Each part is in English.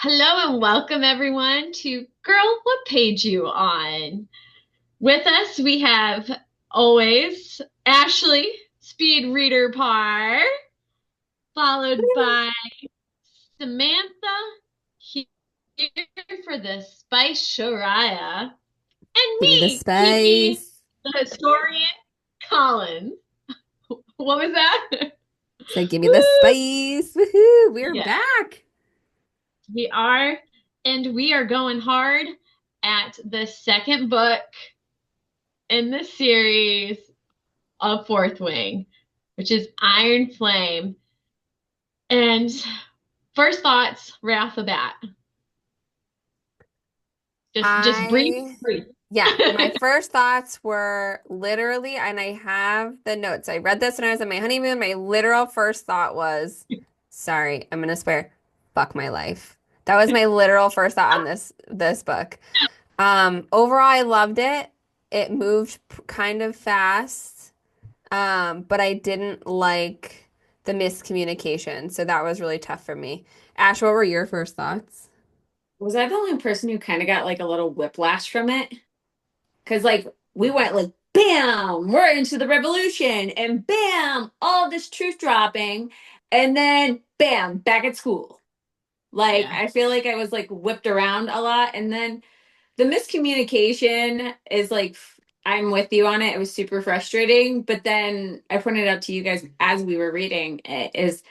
Hello and welcome everyone to Girl, What Page You On? With us we have always Ashley, Speed Reader Par, followed by Samantha here for the Spice Shariah, and Give me the me, Kiki, spice. the historian Collins. What was that? Say, give me the Woo! spice. Woohoo! We're Yeah, back. we are, and we are going hard at the second book in the series of Fourth Wing, which is Iron Flame. And first thoughts right off the bat. Just brief, I, brief. yeah, my first thoughts were literally, and I have the notes. I read this when I was on my honeymoon. My literal first thought was, sorry, I'm gonna swear, fuck my life. That was my literal first thought on this book. Overall, I loved it. It moved kind of fast. But I didn't like the miscommunication, so that was really tough for me. Ash, what were your first thoughts? Was I the only person who kind of got like a little whiplash from it? Because like we went like bam, we're into the revolution, and bam, all this truth dropping, and then bam, back at school. Like Yeah, I feel like I was like whipped around a lot, and then the miscommunication is like I'm with you on it. It was super frustrating, but then I pointed out to you guys as we were reading it is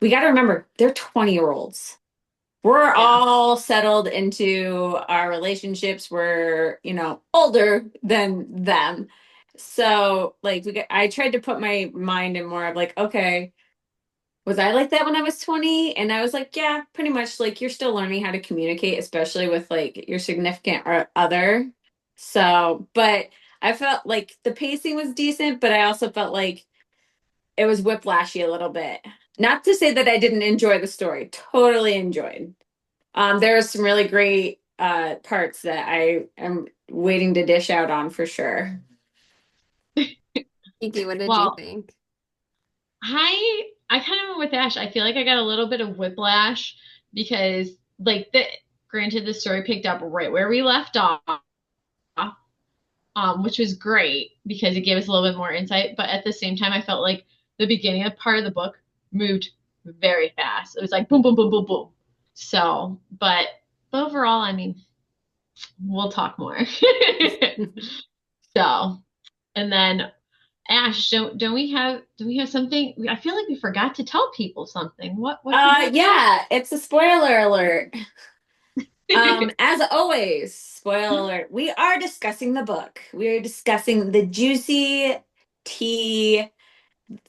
we got to remember they're 20-year-olds. We're yeah. all settled into our relationships. We're, older than them. So, like, I tried to put my mind in more of like, okay, was I like that when I was 20? And I was like, yeah, pretty much like you're still learning how to communicate, especially with like your significant or other. So, but I felt like the pacing was decent, but I also felt like it was whiplashy a little bit. Not to say that I didn't enjoy the story, totally enjoyed. There are some really great parts that I am waiting to dish out on for sure. Kiki, what did you Well, think? I kind of went with Ash. I feel like I got a little bit of whiplash because like the granted the story picked up right where we left off, which was great because it gave us a little bit more insight. But at the same time, I felt like the beginning of part of the book moved very fast. It was like boom, boom, boom, boom, boom. So, but overall, I mean, we'll talk more. So, and then Ash, don't we have something? I feel like we forgot to tell people something. What did we have? Yeah, it's a spoiler alert. As always, spoiler alert, we are discussing the book. We are discussing the juicy tea.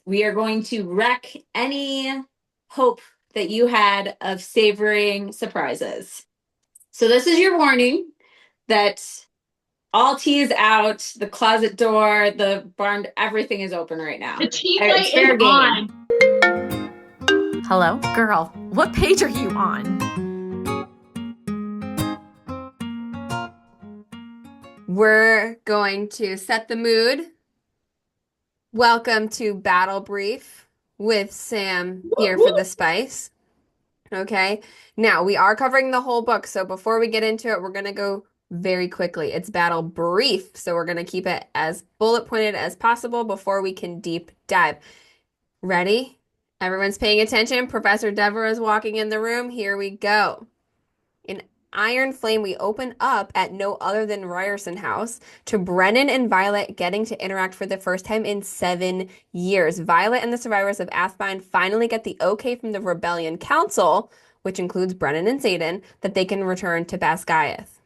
We are going to wreck any hope that you had of savoring surprises. So this is your warning that all tea is out, the closet door, the barn, everything is open right The now. tea It's light is fair game. on. Hello, girl. What page are you on? We're going to set the mood. Welcome to Battle Brief with Sam here for the spice. Okay. Now we are covering the whole book, so before we get into it, we're gonna go very quickly. It's battle brief, so we're gonna keep it as bullet pointed as possible before we can deep dive. Ready? Everyone's paying attention. Professor Deborah is walking in the room. Here we go. In Iron Flame, we open up at no other than Ryerson House to Brennan and Violet getting to interact for the first time in 7 years. Violet and the survivors of Athbind finally get the okay from the Rebellion Council, which includes Brennan and Xaden, that they can return to Basgiath.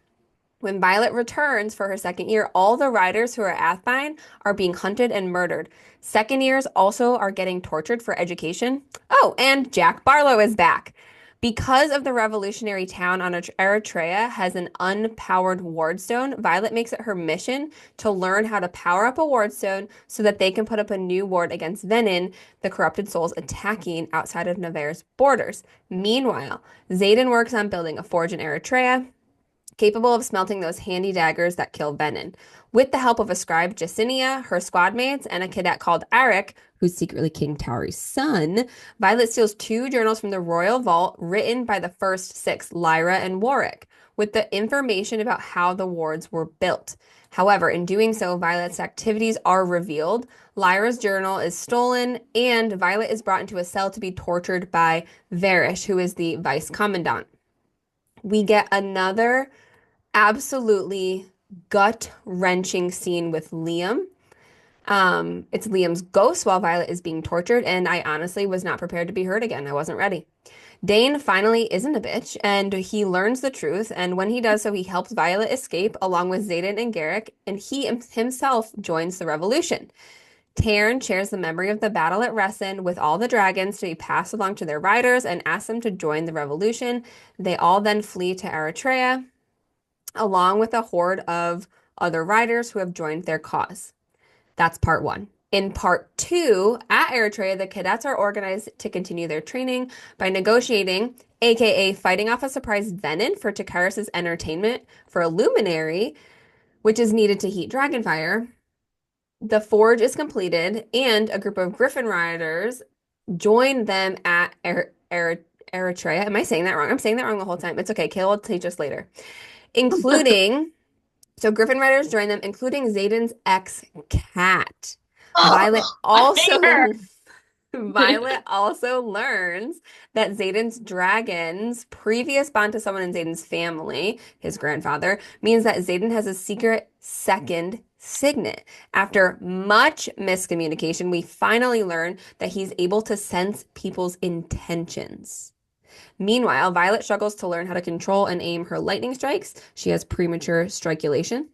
When Violet returns for her second year, all the riders who are Athbind are being hunted and murdered. Second years also are getting tortured for education. Oh, and Jack Barlow is back. Because of the revolutionary town on Eritrea has an unpowered wardstone, Violet makes it her mission to learn how to power up a wardstone so that they can put up a new ward against Venin, the corrupted souls attacking outside of Navarre's borders. Meanwhile, Xaden works on building a forge in Eritrea, capable of smelting those handy daggers that kill Venin. With the help of a scribe, Jacinia, her squad mates, and a cadet called Arik, who's secretly King Tauri's son, Violet steals 2 journals from the royal vault written by the first 6, Lyra and Warwick, with the information about how the wards were built. However, in doing so, Violet's activities are revealed. Lyra's journal is stolen, and Violet is brought into a cell to be tortured by Varish, who is the vice commandant. We get another absolutely gut-wrenching scene with Liam. It's Liam's ghost while Violet is being tortured, and I honestly was not prepared to be hurt again. I wasn't ready. Dane finally isn't a bitch, and he learns the truth, and when he does so, he helps Violet escape along with Xaden and Garrick, and he himself joins the revolution. Taryn shares the memory of the battle at Ressen with all the dragons to be passed along to their riders and asks them to join the revolution. They all then flee to Eritrea, along with a horde of other riders who have joined their cause. That's part 1. In part 2, at Eritrea, the cadets are organized to continue their training by negotiating, aka fighting off a surprise venom for Takaris' entertainment for a luminary, which is needed to heat Dragonfire. The forge is completed, and a group of Griffin riders join them at Eritrea. Am I saying that wrong? I'm saying that wrong the whole time. It's okay. Kayla will teach us later. Including, so Griffin riders join them, including Xaden's ex-cat. Violet I hate her. also Violet also learns that Xaden's dragon's previous bond to someone in Xaden's family, his grandfather, means that Xaden has a secret second signet. After much miscommunication, we finally learn that he's able to sense people's intentions. Meanwhile, Violet struggles to learn how to control and aim her lightning strikes. She has premature strikulation.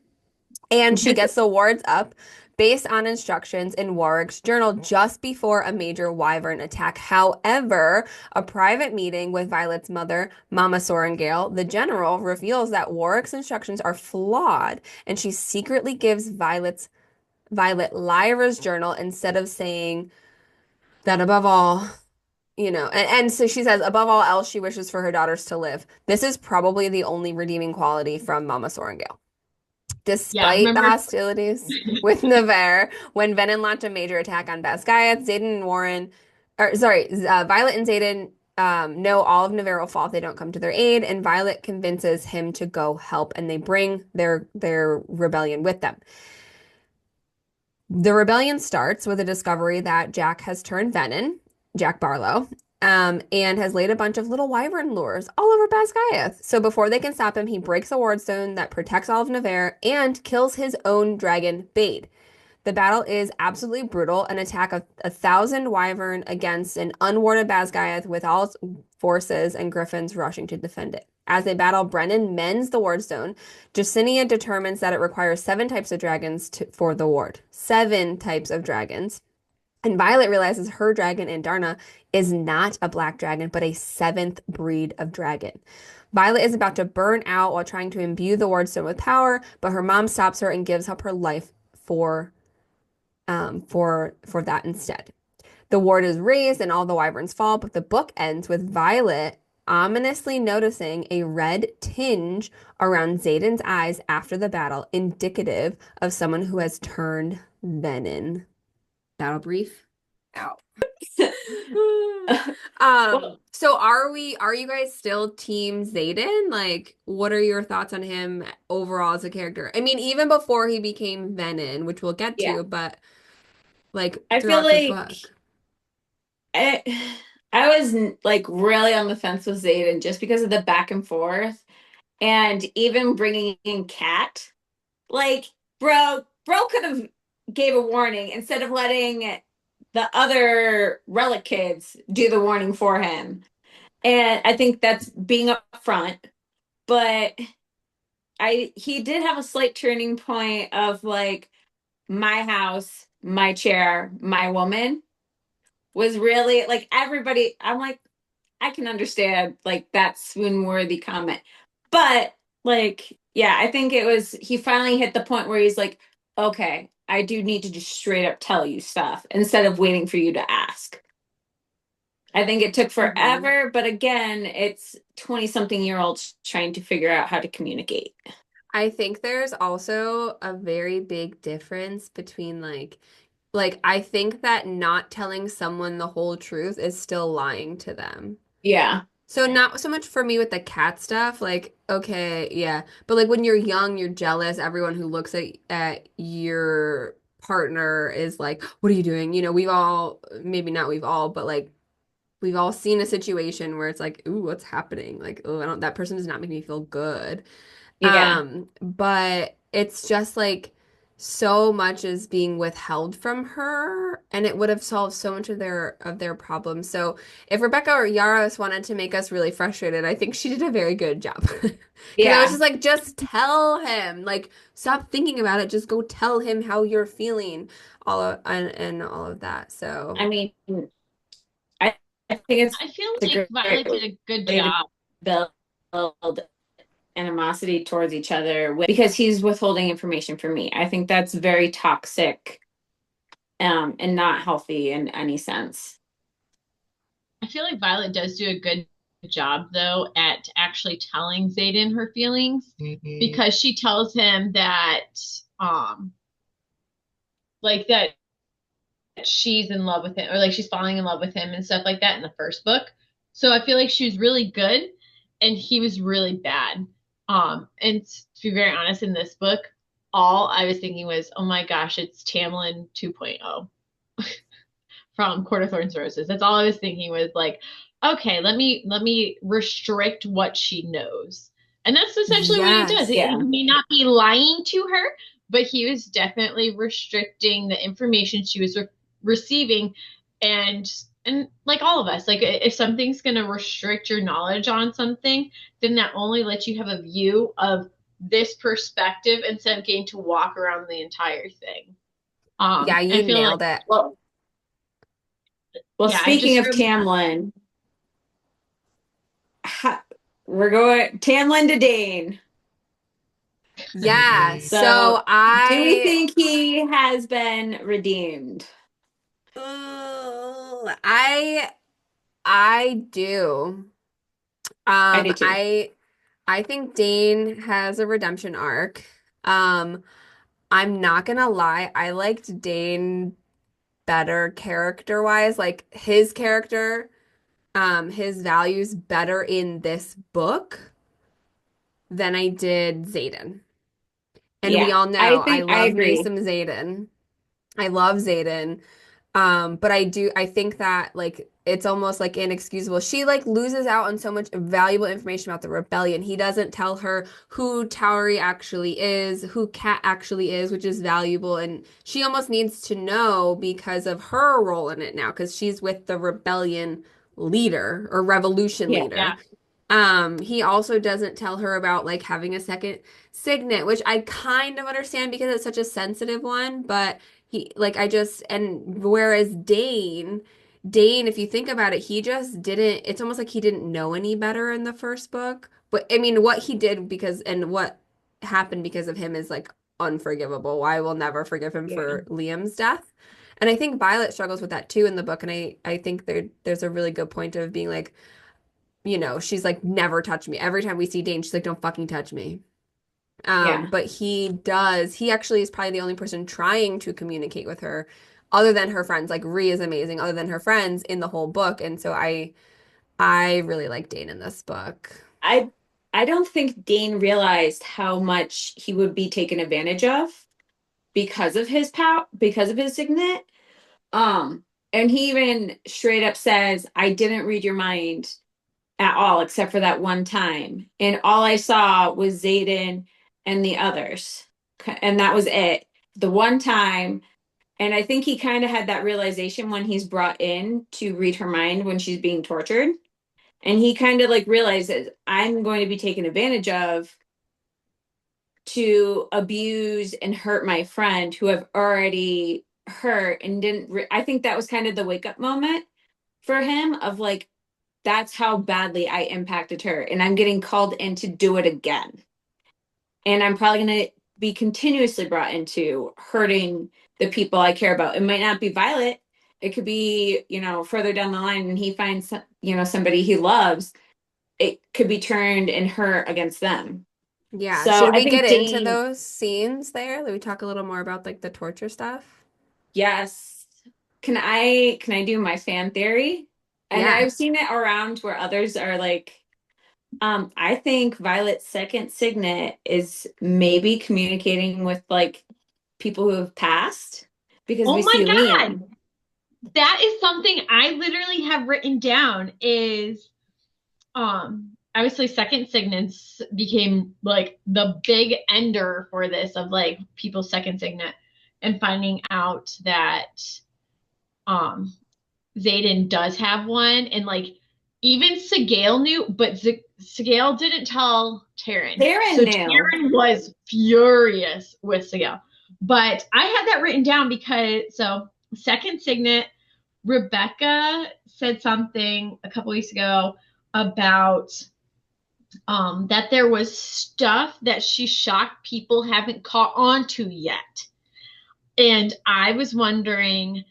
And she gets the wards up based on instructions in Warwick's journal just before a major wyvern attack. However, a private meeting with Violet's mother, Mama Sorengale, the general, reveals that Warwick's instructions are flawed, and she secretly gives Violet Lyra's journal instead of saying that above all, and so she says, above all else, she wishes for her daughters to live. This is probably the only redeeming quality from Mama Sorengale. Yeah, Despite the remember? hostilities with Navarre, when Venom launched a major attack on Basgiath, Violet and Xaden know all of Navarre will fall if they don't come to their aid, and Violet convinces him to go help, and they bring their rebellion with them. The rebellion starts with a discovery that Jack has turned Venom, Jack Barlow, and has laid a bunch of little wyvern lures all over Basgiath. So before they can stop him, he breaks a wardstone that protects all of Navarre and kills his own dragon, Bade. The battle is absolutely brutal, an attack of 1,000 wyvern against an unwarded Basgiath with all its forces and griffins rushing to defend it. As they battle, Brennan mends the wardstone. Jacinia determines that it requires 7 types of dragons for the ward. 7 types of dragons. And Violet realizes her dragon, Andarna, is not a black dragon, but a 7th breed of dragon. Violet is about to burn out while trying to imbue the wardstone with power, but her mom stops her and gives up her life for that instead. The ward is raised and all the wyverns fall, but the book ends with Violet ominously noticing a red tinge around Xaden's eyes after the battle, indicative of someone who has turned venom. Battle brief. Out. So are you guys still team Xaden? Like, what are your thoughts on him overall as a character? I mean, even before he became Venom, which we'll get Yeah. to, but like I feel throughout the like book. I was like really on the fence with Xaden just because of the back and forth, and even bringing in Cat. Like, bro could have gave a warning instead of letting the other relic kids do the warning for him. And I think that's being upfront. But he did have a slight turning point of like, my house, my chair, my woman was really like everybody. I'm like, I can understand like that swoon worthy comment. But like, yeah, I think it was he finally hit the point where he's like, okay, I do need to just straight up tell you stuff instead of waiting for you to ask. I think it took forever, but again, it's 20 something year olds trying to figure out how to communicate. I think there's also a very big difference between like like I think that not telling someone the whole truth is still lying to them. Yeah. So not so much for me with the cat stuff, like okay, yeah. But like when you're young, you're jealous. Everyone who looks at your partner is like, "What are you doing?" You know, we've all maybe not we've all, but like we've all seen a situation where it's like, "Ooh, what's happening?" Like, "Oh, I don't that person does not make me feel good." Yeah. But it's just like so much is being withheld from her, and it would have solved so much of their problems. So if Rebecca or Yaros wanted to make us really frustrated, I think she did a very good job. Because I was Yeah. just like, just tell him, like, stop thinking about it, just go tell him how you're feeling, and all of that. So I mean, I, I think it's I feel a like great Violet did a good way to job. build animosity towards each other because he's withholding information from me. I think that's very toxic, and not healthy in any sense. I feel like Violet does do a good job though at actually telling Zayden her feelings because she tells him that um like that she's in love with him or like she's falling in love with him and stuff like that in the first book. So I feel like she was really good and he was really bad. And to be very honest, in this book, all I was thinking was, oh my gosh, it's Tamlin 2.0 from Court of Thorns and Roses. That's all I was thinking was like, okay, let me restrict what she knows. And that's essentially what he does. He yes. Yeah. may not be lying to her, but he was definitely restricting the information she was receiving and like all of us, like if something's going to restrict your knowledge on something, then that only lets you have a view of this perspective instead of getting to walk around the entire thing. Yeah, I you feel like nailed it. Well, yeah, I speaking just of really Tamlin, ha, we're going Tamlin to Dane. Yeah, So, so do we think he has been redeemed? I do. I do too. I think Dane has a redemption arc. Um, I'm not gonna lie, I liked Dane better character-wise, like his character, his values better in this book than I did Xaden. And we Yeah, all I know I think I love me agree. some Xaden. I love Xaden. But I think that like it's almost like inexcusable. She like loses out on so much valuable information about the rebellion. He doesn't tell her who Towery actually is, who Cat actually is, which is valuable, and she almost needs to know because of her role in it now, because she's with the rebellion leader or revolution Yeah, yeah. leader. He also doesn't tell her about like having a second signet, which I kind of understand because it's such a sensitive one, but he like I just and whereas Dane, if you think about it, he just didn't it's almost like he didn't know any better in the first book. But I mean what he did because and what happened because of him is like unforgivable. I will never forgive him yeah, for Liam's death. And I think Violet struggles with that too in the book, and I think there's a really good point of being like, she's like, never touch me. Every time we see Dane, she's like, don't fucking touch me. yeah, But he actually is probably the only person trying to communicate with her other than her friends. Like Rhea is amazing, other than her friends in the whole book. And so I really like Dane in this book. I I don't think Dane realized how much he would be taken advantage of because of his power, because of his signet. Um, and he even straight up says, "I didn't read your mind at all, except for that one time, and all I saw was Zayden and the others, and that was it. The one time." And I think he kind of had that realization when he's brought in to read her mind when she's being tortured. And he kind of like realizes I'm going to be taken advantage of to abuse and hurt my friend who I've already hurt and didn't. I think that was kind of the wake up moment for him of like, that's how badly I impacted her. And I'm getting called in to do it again. And I'm probably going to be continuously brought into hurting the people I care about. It might not be Violet. It could be, further down the line and he finds, somebody he loves. It could be turned and hurt against them. Yeah. So Should I we get think into Dane, those scenes there? That we talk a little more about like the torture stuff? Yes. Can I do my fan theory? And Yeah. I've seen it around where others are like, I think Violet's second signet is maybe communicating with like people who have passed because we Oh my see God. Liam. That is something I literally have written down is obviously second signets became like the big ender for this of like people's second signet and finding out that um Zayden does have one and like even Sigale knew but Sigale didn't tell Taryn. Theron So knew. Taryn was furious with Sigale. But I had that written down because so second signet Rebecca said something a couple weeks ago about that there was stuff that she shocked people haven't caught on to yet. And I was wondering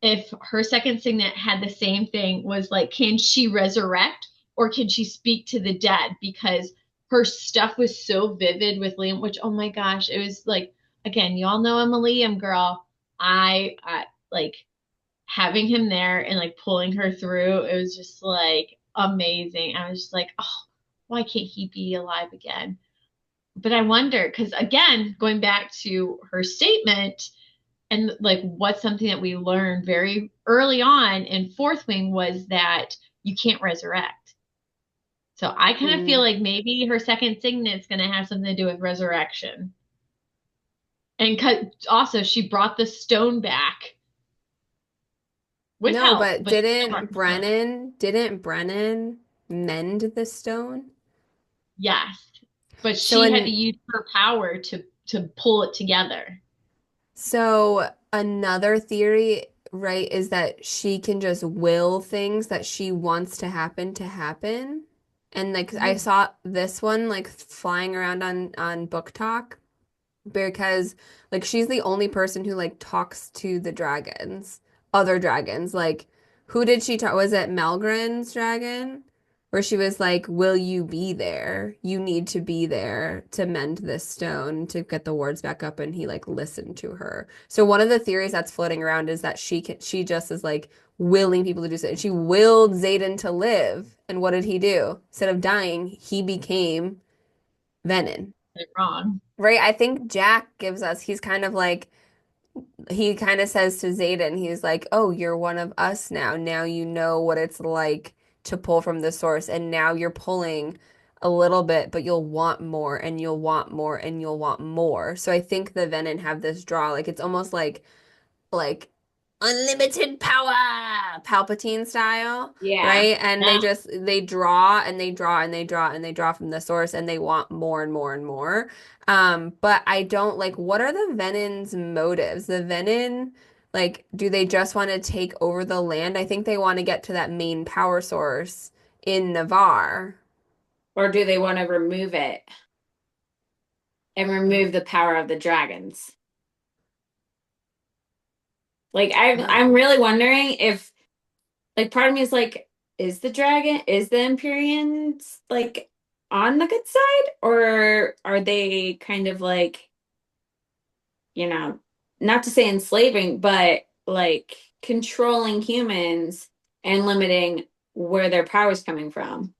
if her second signet had the same thing, was like, can she resurrect or can she speak to the dead? Because her stuff was so vivid with Liam, which, oh my gosh, it was like, again, y'all know I'm a Liam girl. I like having him there and like pulling her through. It was just like amazing. I was just like, oh, why can't he be alive again? But I wonder, because again, going back to her statement, and like what's something that we learned very early on in Fourth Wing was that you can't resurrect. So I kind of feel Mm. like maybe her second signet's going to have something to do with resurrection. And also, she brought the stone back with No, help, but but she still brought the stone. Didn't Brennan mend the stone? Yes, but So she had to an use her power to pull it together. so another theory, right, is that she can just will things that she wants to happen. And like I Ooh, saw this one like flying around on Book Talk because like she's the only person who like talks to the dragons, other dragons. Like who did she talk? Was it Melgren's dragon? Where she was like, "Will you be there? You need to be there to mend this stone to get the wards back up." And he like listened to her. So one of the theories that's floating around is that she just is like willing people to do so. And she willed Xaden to live. And what did he do? Instead of dying, he became Venom. they're wrong. Right? I think Jack gives us, he's kind of like, he kind of says to Xaden, he's like, oh, you're one of us now. Now you know what it's like to pull from the source. And now you're pulling a little bit, but you'll want more and you'll want more and you'll want more. So I think the Venom have this draw. Like it's almost like unlimited power, Palpatine style, Yeah. right? And Yeah, they draw and they draw and they draw and they draw from the source and they want more and more and more. But I don't like what are the Venon's motives? The Venom, like, do they just want to take over the land? I think they want to get to that main power source in Navarre. Or do they want to remove it and yeah. remove the power of the dragons? Like I'm Oh. really wondering if like part of me is like, is the Empyreans like on the good side? Or are they kind of like, you know, not to say enslaving, but like controlling humans and limiting where their power is coming from?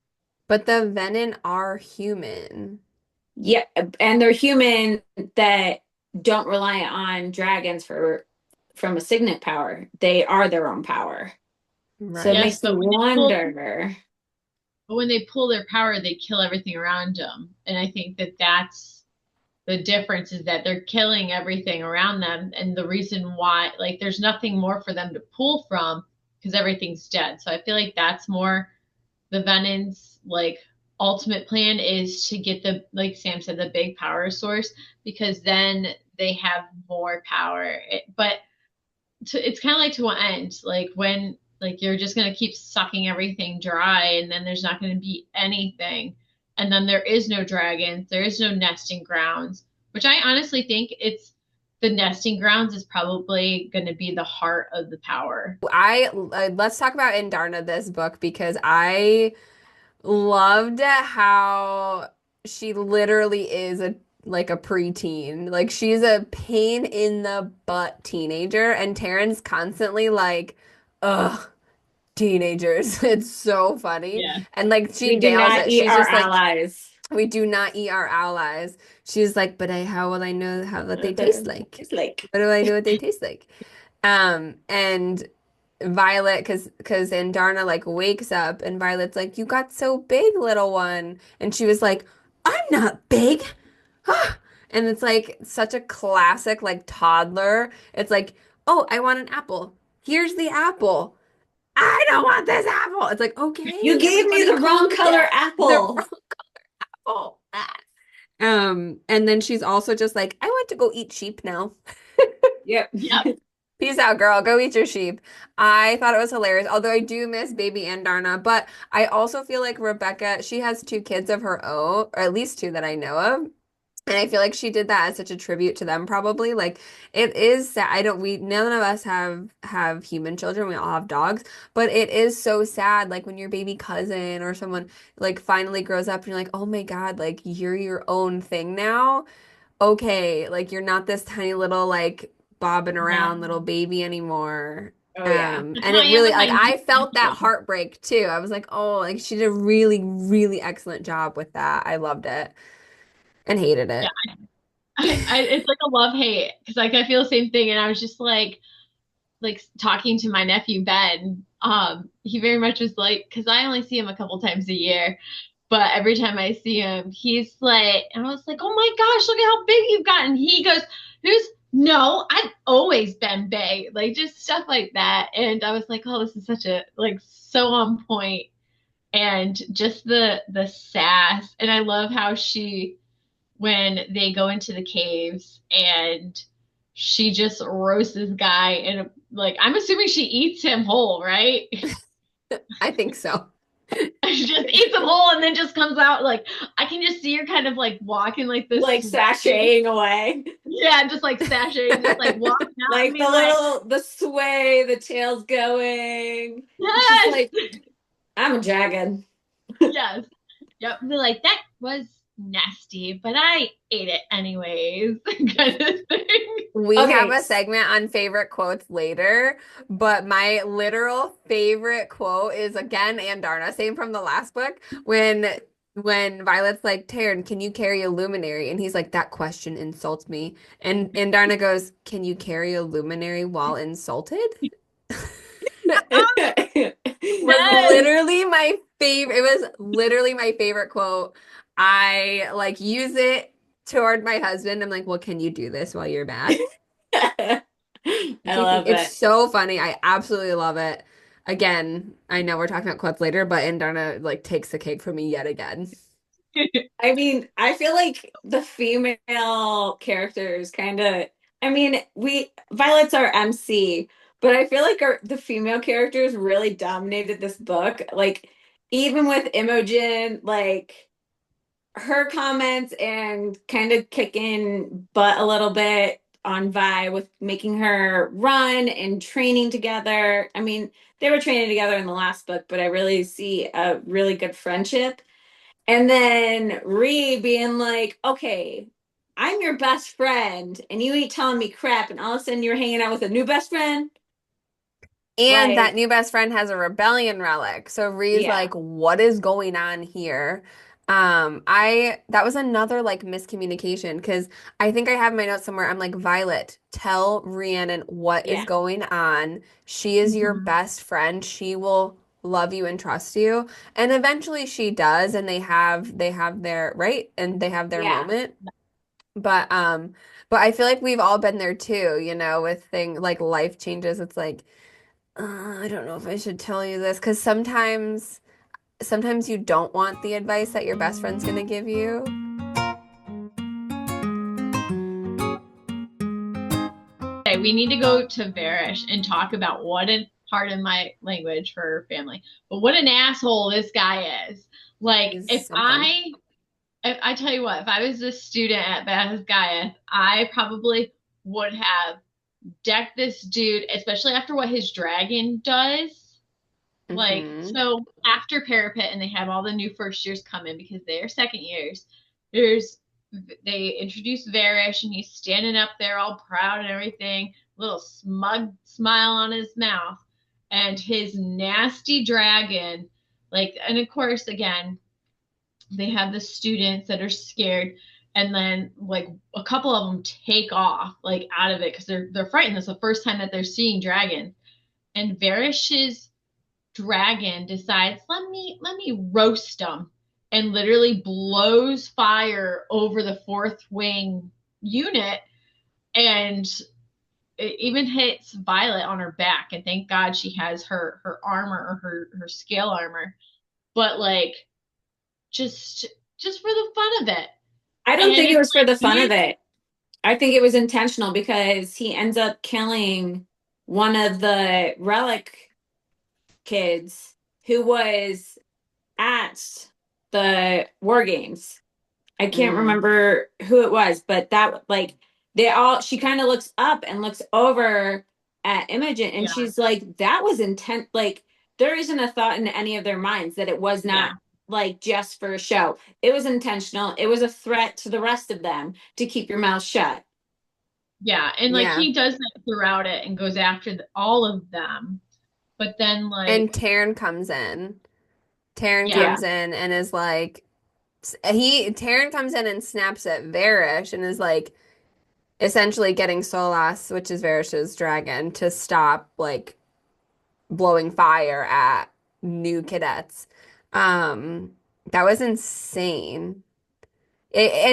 But the Venom are human. Yeah, and they're human that don't rely on dragons for from a signet power. They are their own power. So it Yes, Right. makes me wonder. but when they pull their power, they kill everything around them. And I think that that's the difference is that they're killing everything around them. And the reason why, like, there's nothing more for them to pull from because everything's dead. So I feel like that's more the Venom's like ultimate plan is to get the, like Sam said, the big power source because then they have more power. But it's kind of like to what end? Like when like you're just gonna keep sucking everything dry, and then there's not gonna be anything, and then there is no dragons, there is no nesting grounds, which I honestly think it's the nesting grounds is probably going to be the heart of the power. Let's talk about Indarna this book because I loved how she literally is like a preteen. Like she's a pain in the butt teenager, and Taryn's constantly like, ugh, teenagers. It's so funny. Yeah. And like she We do nails not it. eat She's our just like, allies. we do not eat our allies. She's like, but how will I know how what they taste like? It's like, What do I know what they taste like? And Violet, because and Darna like wakes up and Violet's like, you got so big, little one. And she was like, I'm not big. And it's like such a classic like toddler. It's like, oh, I want an apple. Here's the apple. I don't want this apple. It's like, you okay, gave me everybody the wrong calm color down. The apple. wrong apple. Ah. And then she's also just like, I want to go eat sheep now. Yep. Yep. Peace out, girl. Go eat your sheep. I thought it was hilarious, although I do miss baby and Darna. But I also feel like Rebecca, she has two kids of her own, or at least two that I know of. And I feel like she did that as such a tribute to them, probably. Like it is sad. None of us have human children. We all have dogs, but it is so sad. Like when your baby cousin or someone like finally grows up and you're like, oh my God, like you're your own thing now. Okay, like you're not this tiny little like bobbing Yeah. around little baby anymore. Oh yeah. That's And how it I am really with my like I felt that niece. heartbreak too. I was like, oh, like she did a really, really excellent job with that. I loved it and hated Yeah. it. It's like a love hate because like I feel the same thing, and I was just like talking to my nephew Ben. He very much was like, because I only see him a couple times a year, but every time I see him, he's like, and I was like, oh my gosh, look at how big you've gotten. He goes, "Who's no, I've always been big," like just stuff like that. And I was like, oh, this is such a like so on point, and just the sass. And I love how she when they go into the caves and she just roasts this guy and like I'm assuming she eats him whole, right? I think so. She just eats him whole and then just comes out like I can just see her kind of like walking like this Like sashaying away. yeah, just like sashaying, just like walking out and Like being like, the sway, the tail's going. It's just yes, like, I'm a dragon. yes, yep. They're like that was nasty, but I ate it anyways, kind of thing. We have Okay. a segment on favorite quotes later, but my literal favorite quote is again Andarna, same from the last book, when Violet's like, Taryn, can you carry a luminary? And he's like, that question insults me. And Andarna goes, can you carry a luminary while insulted? Was Yes, literally my favorite. It was literally my favorite quote. I like use it toward my husband. I'm like, well, can you do this while you're mad? I love It's it. so funny. I absolutely love it. Again, I know we're talking about quotes later, but Indarna like takes the cake for me yet again. I mean, I feel like the female characters kind of, I mean, Violet's our MC, but I feel like the female characters really dominated this book. Like, even with Imogen, like her comments and kind of kicking butt a little bit on Vi with making her run and training together. I mean, they were training together in the last book, but I really see a really good friendship. And then Ree being like, okay, I'm your best friend, and you ain't telling me crap, and all of a sudden you're hanging out with a new best friend. And that Like, new best friend has a rebellion relic. So Ree's yeah, like, what is going on here? That was another like miscommunication because I think I have my notes somewhere. I'm like, Violet, tell Rhiannon what is yeah, going on. She is your mhm. best friend. She will love you and trust you. And eventually she does, and they have their right and they have their yeah. moment. But but I feel like we've all been there too, with things like life changes. It's like I don't know if I should tell you this because sometimes you don't want the advice that your best friend's gonna give you. Okay, we need to go to Varish and talk about what an pardon my language for her family, but what an asshole this guy is. Like, Is something. if I tell you what, if I was a student at Beth Gaius, I probably would have decked this dude, especially after what his dragon does. Like, Hmm. so after Parapet and they have all the new first years come in because they are second years, there's they introduce Varish, and he's standing up there all proud and everything, little smug smile on his mouth, and his nasty dragon, like, and of course, again, they have the students that are scared, and then like a couple of them take off like out of it because they're frightened. It's the first time that they're seeing dragons, and Varish's dragon decides, let me roast them, and literally blows fire over the fourth wing unit, and it even hits Violet on her back, and thank God she has her armor, or her scale armor. But like, just just for the fun of it. I don't And think it it's was for like the fun of you, it. I think it was intentional because he ends up killing one of the relic kids who was at the war games. I can't Mm, remember who it was, but that like she kind of looks up and looks over at Imogen, and yeah, she's like, that was intent. Like, there isn't a thought in any of their minds that it was yeah, not like just for a show. It was intentional. It was a threat to the rest of them to keep your mouth shut. yeah. And like yeah. he does that throughout it and goes after all of them. But then And like, Taryn comes in. Taryn yeah, Yeah. comes in and is like, Taryn comes in and snaps at Varish and is like essentially getting Solas, which is Varish's dragon, to stop like blowing fire at new cadets. Um, that was insane.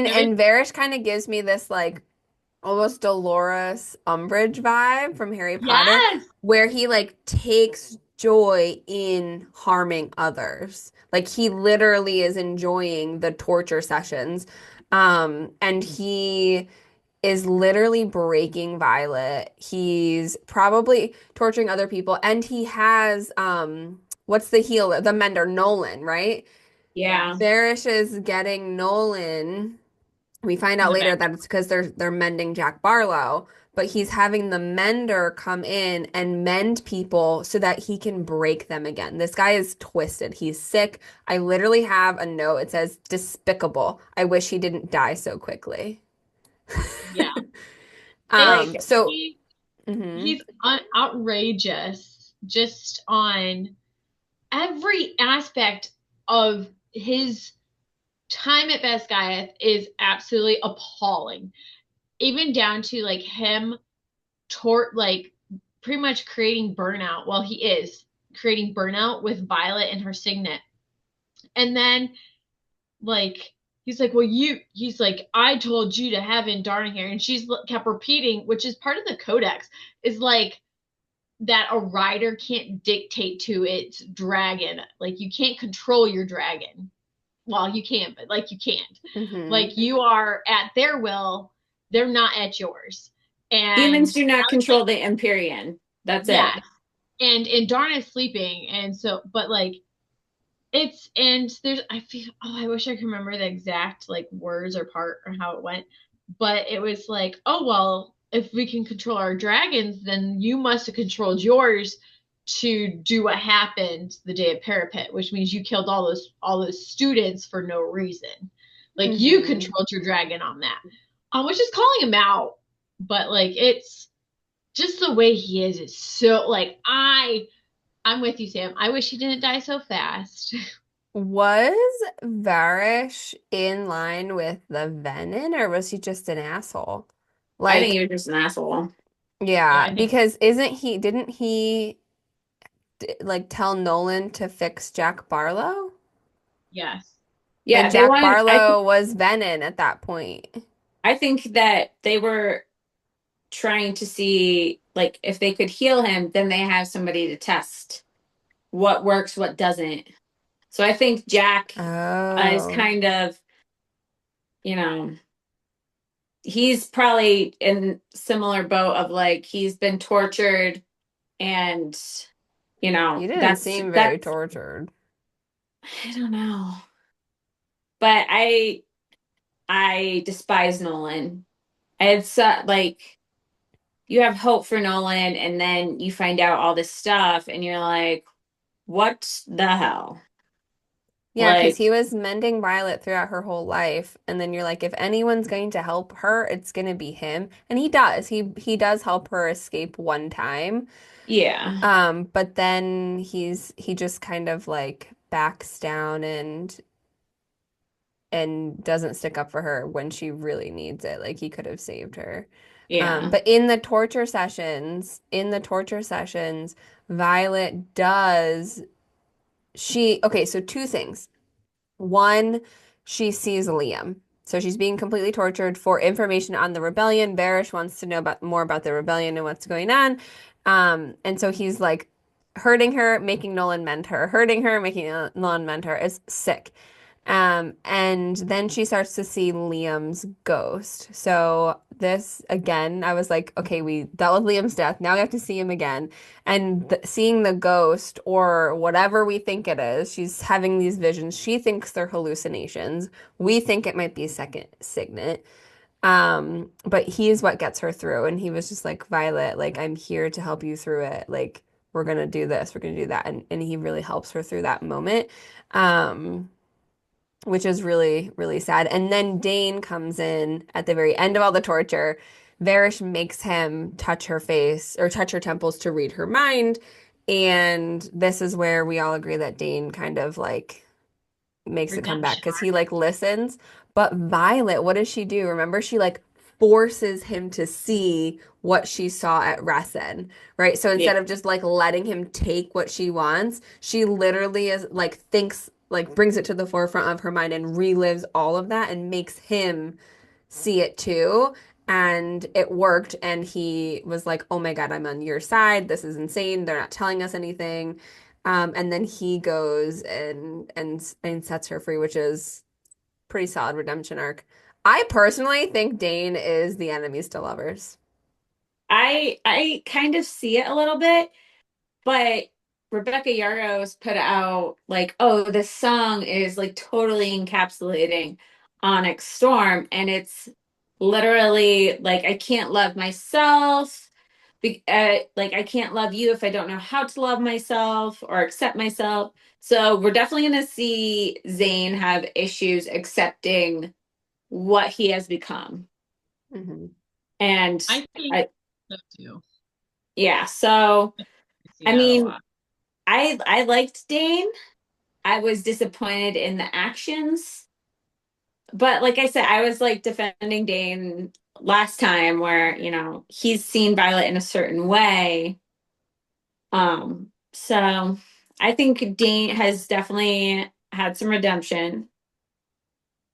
it was, And Varish kind of gives me this like almost Dolores Umbridge vibe from Harry Potter, yes, where he like takes joy in harming others. Like he literally is enjoying the torture sessions. And he is literally breaking Violet. He's probably torturing other people. And he has what's the healer? The mender, Nolan, right? Yeah. yes, Varish is getting Nolan. We find in out the later back. that it's because they're mending Jack Barlow, but he's having the mender come in and mend people so that he can break them again. This guy is twisted. He's sick. I literally have a note. It says despicable. I wish he didn't die so quickly. Yeah, Um, Like, so he mhm. he's outrageous just on every aspect of his time at Best Guyeth is absolutely appalling. Even down to like him like pretty much creating burnout. Well, he is creating burnout with Violet and her signet. And then like he's like, well, he's like, I told you to have Indarn here, and she's kept repeating, which is part of the codex, is like that a rider can't dictate to its dragon. Like you can't control your dragon. Well, you can, but like you can't. Mhm. Like you are at their will, they're not at yours. humans And do not I was like, control the Empyrean. That's yes. it. And Darn is sleeping, and so, but like it's, and there's, I feel, oh, I wish I could remember the exact like words or part or how it went, but it was like, oh well, if we can control our dragons, then you must have controlled yours to do what happened the day of Parapet, which means you killed all those students for no reason. Like you Mhm. controlled your dragon on that. Which is calling him out, but like it's just the way he is so like I'm with you, Sam. I wish he didn't die so fast. Was Varish in line with the Venom, or was he just an asshole? I think Like, you're just an asshole. Yeah, yeah, I think because didn't he like tell Nolan to fix Jack Barlow? yes. Yeah, And they Jack wanted. Barlow was Venom at that point. I think that they were trying to see like if they could heal him, then they have somebody to test what works, what doesn't. So I think Jack is Oh, kind of, you know, he's probably in similar boat of like he's been tortured and he didn't that's seem very that's tortured. I don't know. But I despise Nolan. It's like you have hope for Nolan and then you find out all this stuff and you're like, what the hell? Yeah, because Like, he was mending Violet throughout her whole life, and then you're like, if anyone's going to help her, it's gonna be him. And he does. He does help her escape one time. yeah, But then he just kind of like backs down and doesn't stick up for her when she really needs it. Like he could have saved her. yeah. But in the torture sessions, Violet does okay, so two things. One, she sees Liam. So she's being completely tortured for information on the rebellion. Barish wants to know more about the rebellion and what's going on. And so he's like hurting her, making Nolan mend her, hurting her, making Nolan mend her. It's sick. And then she starts to see Liam's ghost. So this again, I was like, okay, we dealt with Liam's death. Now we have to see him again. And seeing the ghost or whatever we think it is, she's having these visions. She thinks they're hallucinations. We think it might be a second signet. But he's what gets her through. And he was just like, Violet, like, I'm here to help you through it. Like, we're gonna do this, we're gonna do that. And he really helps her through that moment. Um, which is really, really sad. And then Dane comes in at the very end of all the torture. Varish makes him touch her face or touch her temples to read her mind. And this is where we all agree that Dane kind of like makes a comeback Redemption. because he like listens. But Violet, what does she do? Remember, she like forces him to see what she saw at Ressen, right? So Yeah. instead of just like letting him take what she wants, she literally is like thinks like brings it to the forefront of her mind and relives all of that and makes him see it too. And it worked. And he was like, oh my God, I'm on your side. This is insane. They're not telling us anything. And then he goes and sets her free, which is pretty solid redemption arc. I personally think Dane is the enemies to lovers. I kind of see it a little bit, but Rebecca Yarros put out like, oh, this song is like totally encapsulating Onyx Storm, and it's literally like I can't love myself. Like I can't love you if I don't know how to love myself or accept myself. So we're definitely going to see Zayn have issues accepting what he has become. Hmm. And I think I, so too. yeah, so I see I that a mean, lot. I liked Dane. I was disappointed in the actions. But like I said, I was like defending Dane last time where, he's seen Violet in a certain way. So I think Dane has definitely had some redemption.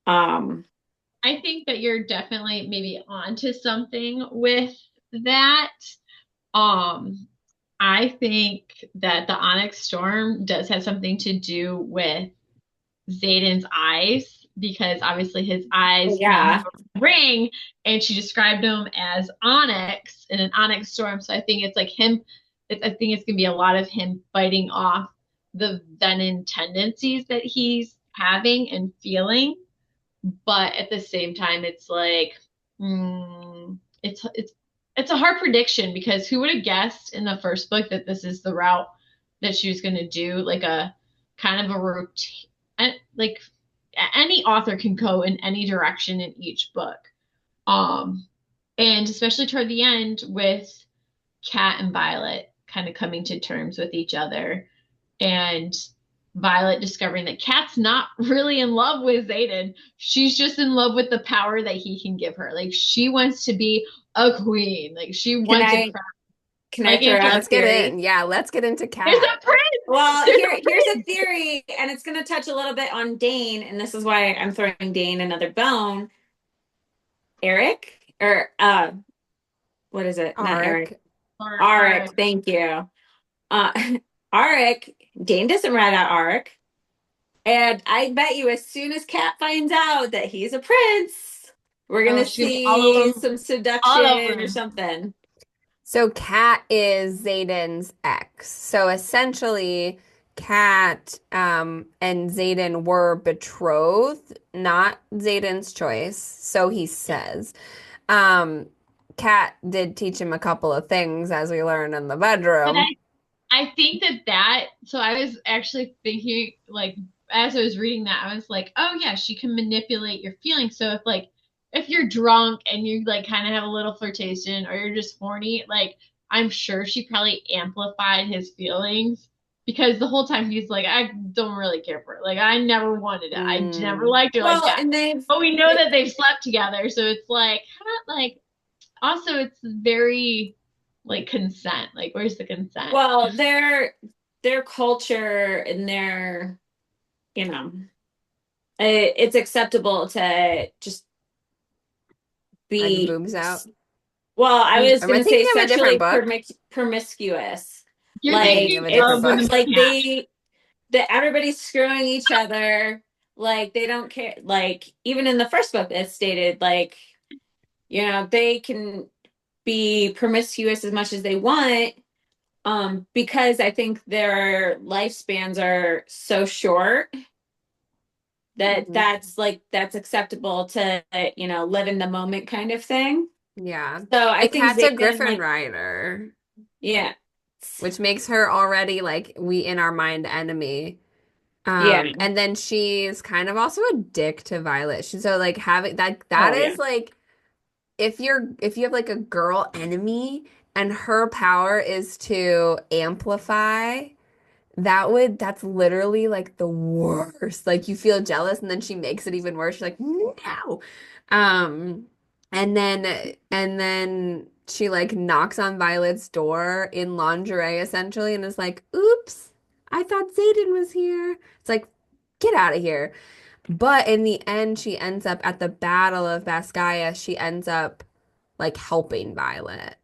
Um, I think that you're definitely maybe onto something with that. Um, I think that the Onyx Storm does have something to do with Zayden's eyes because obviously his eyes now yeah. have a ring, and she described him as onyx in an onyx storm. So I think it's like him. I think it's gonna be a lot of him fighting off the venom tendencies that he's having and feeling. But at the same time, it's like, it's a hard prediction because who would have guessed in the first book that this is the route that she was going to do? Like a kind of a routine, like any author can go in any direction in each book. Um, and especially toward the end with Cat and Violet kind of coming to terms with each other and Violet discovering that Kat's not really in love with Xaden. She's just in love with the power that he can give her. Like she wants to be a queen. Like she Can wants a I crown. can I Like throw out a Let's get in. theory? Yeah, let's get into there's Cat. a prince. Well, There's a here's a prince. theory, and it's going to touch a little bit on Dane, and this is why I'm throwing Dane another bone. Eric, or what is it? Not Eric. Arc. Arik, thank you. Uh, Arik, Dane doesn't rat out Arik. And I bet you as soon as Kat finds out that he's a prince, we're Oh, gonna she's gonna be all see over, some all over seduction or him. something. So Cat is Xaden's ex. So essentially, Cat and Xaden were betrothed, not Xaden's choice. So he says. Um, Cat did teach him a couple of things, as we learned in the But bedroom. I think that so I was actually thinking like as I was reading that, I was like, oh yeah, she can manipulate your feelings. So if you're drunk and you like kind of have a little flirtation or you're just horny, like I'm sure she probably amplified his feelings because the whole time he's like, I don't really care for her. Like I never wanted it. I never Mm. liked her like Well, that. and But we know that they've slept together, so it's like, how, like also it's very like consent. Like where's the consent? well, their culture and their, you know, it's acceptable to just Like be, boobs out. well, I was Am I gonna thinking say of a different sexually book? promiscuous. You're I'm thinking Like of a thinking different of the book. like mismatch. that everybody's screwing each other. Like they don't care. Like even in the first book, it stated like, they can be promiscuous as much as they want, because I think their lifespans are so short that Mhm. that's acceptable to, live in the moment kind of thing. Yeah. So I The think cat's a Zayden, griffin like, rider, yeah, which makes her already like we in our mind enemy. yeah, And then she's kind of also a dick to Violet. So like having that oh yeah, is like if you have like a girl enemy and her power is to amplify, that's literally like the worst. Like you feel jealous and then she makes it even worse. You're like, no. Um, and then she like knocks on Violet's door in lingerie essentially and is like, oops, I thought Zayden was here. It's like, get out of here. But in the end, she ends up at the Battle of Baskaya, she ends up like helping Violet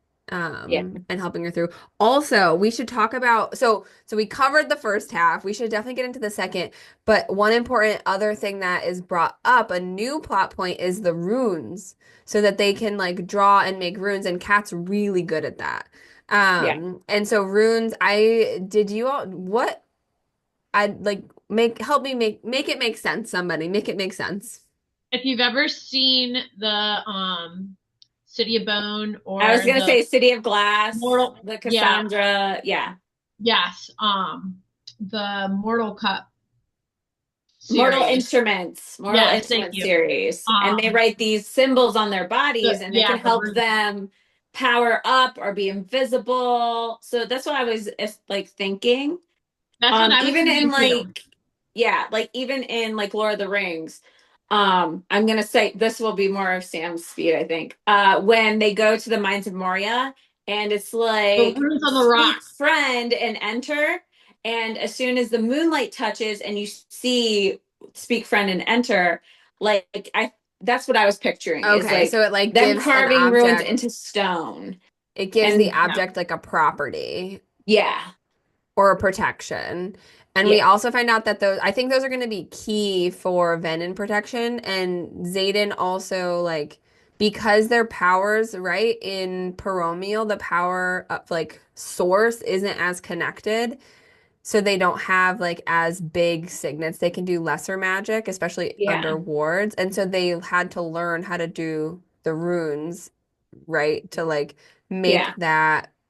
yeah, and helping her through. Also, we should talk about so we covered the first half. We should definitely get into the second, but one important other thing that is brought up, a new plot point is the runes so that they can like draw and make runes and Kat's really good at that. yeah. And so runes, I did you all what I'd like make help me make it make sense, somebody. Make it make sense. If you've ever seen the City of Bone I was or gonna the say City of Glass, Mortal, the yeah, Cassandra, yeah. yes, the Mortal Cup Mortal series. Instruments, Mortal Yes, thank Instruments you. series. And they Um, write these symbols on their bodies and it yeah, can the help root. them power up or be invisible. So that's what I was like thinking. That's what I was Even in thinking too. like, yeah, like even in like Lord of the Rings, I'm gonna say this will be more of Sam's speed, I think. When they go to the Mines of Moria and it's The like runes on the speak rocks. friend and enter, and as soon as the moonlight touches and you see speak friend and enter, like I that's what I was picturing is Okay, like so it like them gives an carving ruins object, into stone. it gives the And Yeah, object like a property yeah, or a protection. And we yeah, also find out that I think those are going to be key for Venom protection. And Zayden also like, because their powers, right, in Paromial, the power of like source isn't as connected. So they don't have like as big signets. They can do lesser magic, especially yeah, under wards. And so they had to learn how to do the runes, right? To like yeah,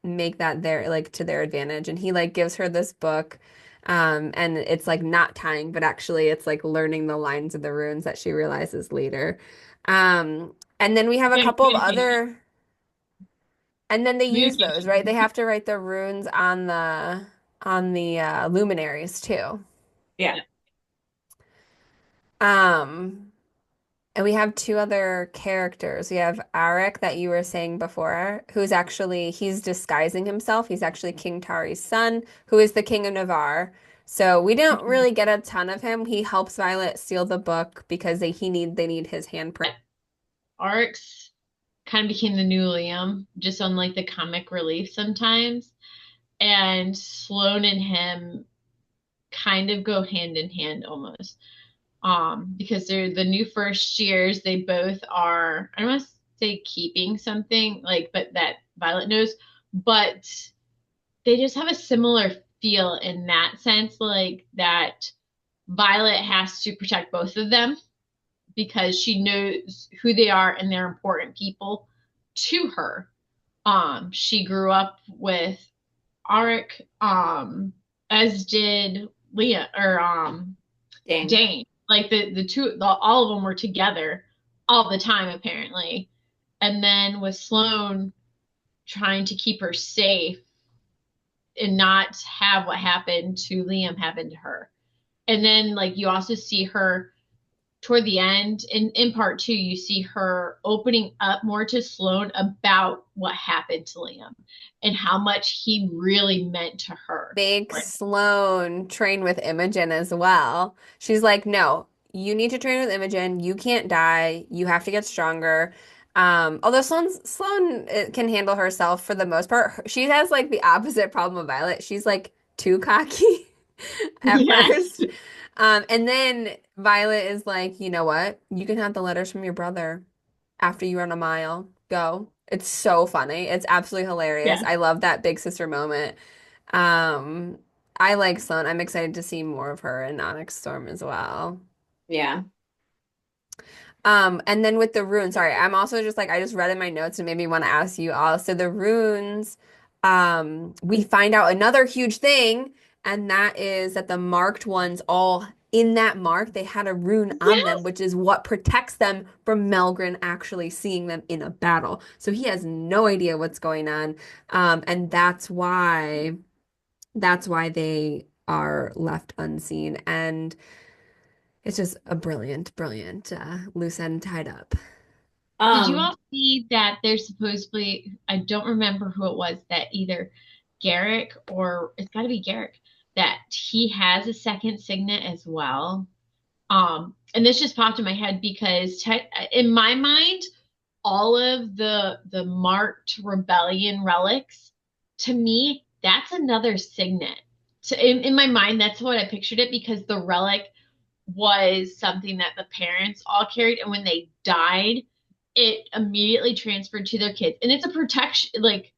make that their like to their advantage. And he like gives her this book. And it's like not tying, but actually it's like learning the lines of the runes that she realizes later. And then we have a yeah, couple of communicating, other and then they use those, right? communication. They have to write the runes on the luminaries too. yeah. Yeah. Um, and we have two other characters. We have Arik that you were saying before, who's actually he's disguising himself. He's actually King Tari's son, who is the King of Navarre. So we don't really get a ton of him. He helps Violet steal the book because they need his handprint. Arcs kind of became the new Liam, just on like the comic relief sometimes. And Sloane and him kind of go hand in hand almost. Because they're the new first years, they both are, I don't want to say keeping something, like, but that Violet knows, but they just have a similar feel in that sense, like that Violet has to protect both of them because she knows who they are and they're important people to her. She grew up with Arik, as did Leah or Dang. Jane. Like all of them were together all the time apparently. And then with Sloane trying to keep her safe and not have what happened to Liam happen to her. And then like you also see her toward the end in part two, you see her opening up more to Sloane about what happened to Liam and how much he really meant to her. Make Like, Sloane train with Imogen as well. She's like, no, you need to train with Imogen. You can't die. You have to get stronger. Although Sloane can handle herself for the most part. She has like the opposite problem of Violet. She's like too cocky at yes. first. And then Violet is like, you know what? You can have the letters from your brother after you run a mile. Go. It's so funny. It's absolutely hilarious. Yeah. I love that big sister moment. Um, I like Sloane. I'm excited to see more of her in Onyx Storm as well. Yeah. And then with the runes, sorry, I'm also just like I just read in my notes and made me want to ask you all. So the runes, we find out another huge thing, and that is that the marked ones all in that mark, they had a rune on them, Yes. which is what protects them from Melgren actually seeing them in a battle. So he has no idea what's going on. And that's why they are left unseen. And it's just a brilliant, brilliant loose end tied up. Did you Um, all see that there's supposedly, I don't remember who it was, that either Garrick or it's got to be Garrick, that he has a second signet as well. And this just popped in my head because in my mind, all of the marked rebellion relics, to me, that's another signet. So in my mind, that's what I pictured it because the relic was something that the parents all carried, and when they died, it immediately transferred to their kids. And it's a protection, like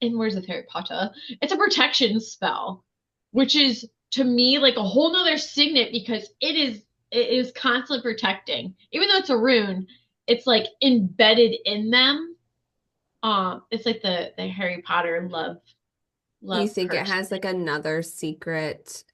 in Where's the Harry Potter? It's a protection spell, which is to me like a whole nother signet because it is constantly protecting. Even though it's a rune, it's like embedded in them. It's like the Harry Potter You love think it curse. has like another secret,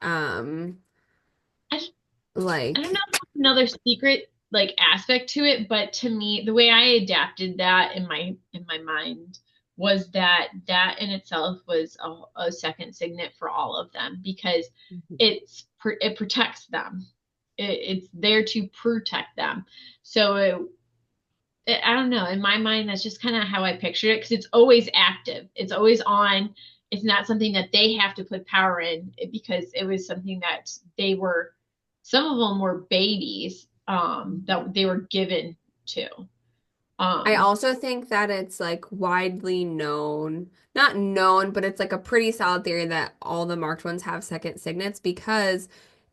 I, I don't know like if that's another secret like aspect to it, but to me, the way I adapted that in my mind was that that in itself was a second signet for all of them because it protects them. It's there to protect them. So I don't know. In my mind, that's just kind of how I pictured it because it's always active. It's always on. It's not something that they have to put power in because it was something that some of them were babies that they were given to. I Um, also think that it's like widely known, not known, but it's like a pretty solid theory that all the marked ones have second signets because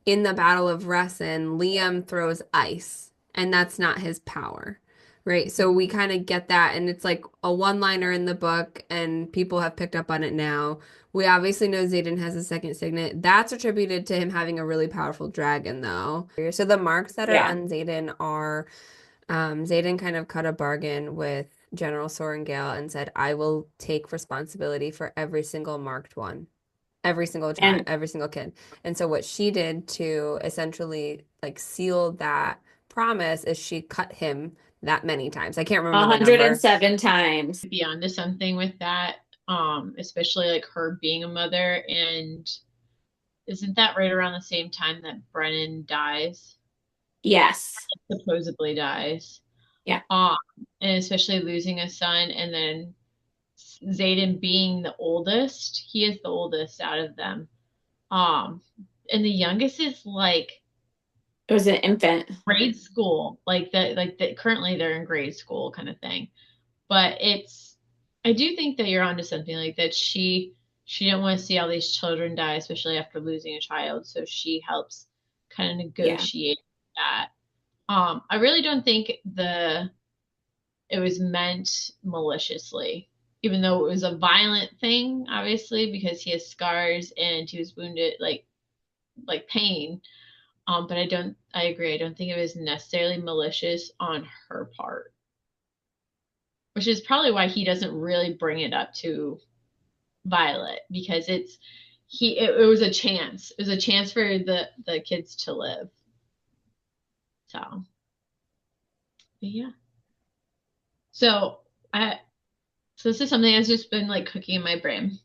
in the Battle of Resin, Liam throws ice, and that's not his power, right? So we kind of get that, and it's like a one-liner in the book, and people have picked up on it now. We obviously know Xaden has a second signet. That's attributed to him having a really powerful dragon, though. So the marks that are yeah. on Xaden are Xaden kind of cut a bargain with General Sorengale and said, I will take responsibility for every single marked one, every single child, And every single kid. And so what she did to essentially like seal that promise is she cut him that many times. I can't remember the number. 107 times. be onto something with that, especially like her being a mother. And isn't that right around the same time that Brennan dies? Yes. Supposedly dies. Yeah. Um, and especially losing a son and then Xaden being the oldest, he is the oldest out of them. Um, and the youngest is like It was an infant. grade school, like that currently they're in grade school kind of thing. But I do think that you're onto something like that. She didn't want to see all these children die, especially after losing a child, so she helps kind of Yeah. negotiate that. I really don't think it was meant maliciously, even though it was a violent thing, obviously, because he has scars and he was wounded, like pain. But I agree. I don't think it was necessarily malicious on her part, which is probably why he doesn't really bring it up to Violet because it was a chance. It was a chance for the kids to live. So, yeah. So I so this is something that's just been like cooking in my brain.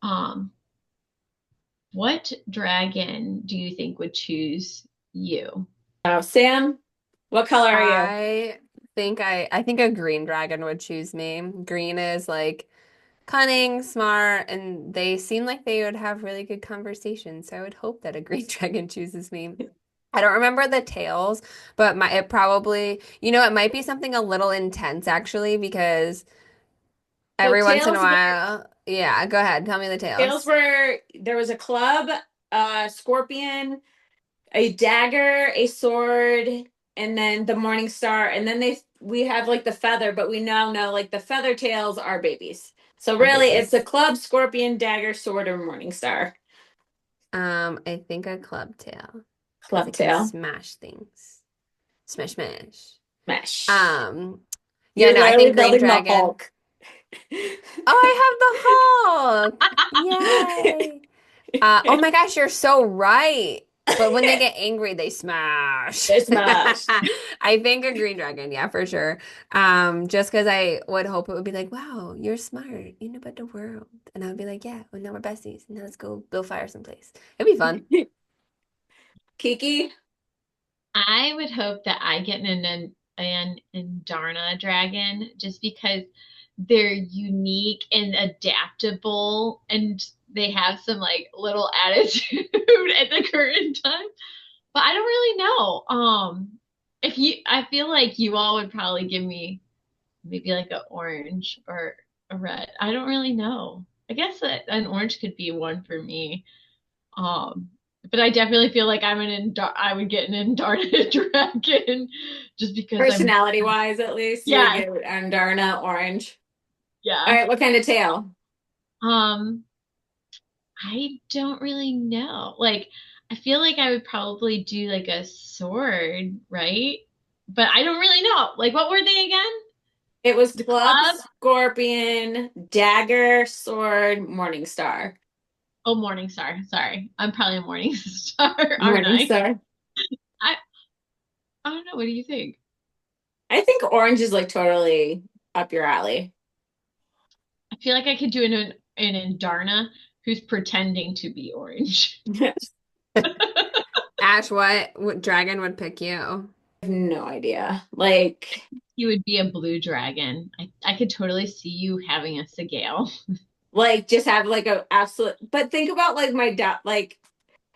Um, what dragon do you think would choose you? Oh, Sam, what color are you? I think a green dragon would choose me. Green is like cunning, smart, and they seem like they would have really good conversations. So I would hope that a green dragon chooses me. I don't remember the tails, but it probably, it might be something a little intense actually, because So every once in a while, yeah, go ahead, tell me the tails tails. were there was a club, a scorpion, a dagger, a sword, and then the morning star, and then we have like the feather, but we now know like the feather tails are babies. So Our really, it's a babies. club, scorpion, dagger, sword, or morning star. I think a club tail because Club it can tail. smash things. Smash, smash. Mesh. Um, yeah, You're no, I literally think green building the dragon. Hulk. Oh, I have the Hulk. Yay. Oh my gosh, you're so right. But when they get angry, they smash. There's Smash. I think a green dragon, yeah, for sure. Just because I would hope it would be like, wow, you're smart. You know about the world. And I would be like, yeah, well, now we're besties. Now let's go build fire someplace. It'd be fun. Kiki. I would hope that I get an Indarna dragon just because they're unique and adaptable and they have some like little attitude at the current time. But I don't really know. If you I feel like you all would probably give me maybe like an orange or a red. I don't really know. I guess that an orange could be one for me. Um, but I definitely feel like I would get an Indarna dragon just because I'm Personality wise, at least, you would yeah, get Andarna orange. All yeah. right, what kind of tail? Um, I don't really know. Like I feel like I would probably do like a sword, right? But I don't really know. Like what were they again? It was The club, club? scorpion, dagger, sword, morning star. Oh, Morningstar. Sorry. I'm probably a Morningstar, aren't Morning I? star. I I don't know. What do you think? I think orange is like totally up your alley. I feel like I could do an Indarna who's pretending to be orange. Ash, what dragon would pick you? No idea. Like, You would be a blue dragon. I could totally see you having a Segale. just have like a absolute. But think about like my dad. Like,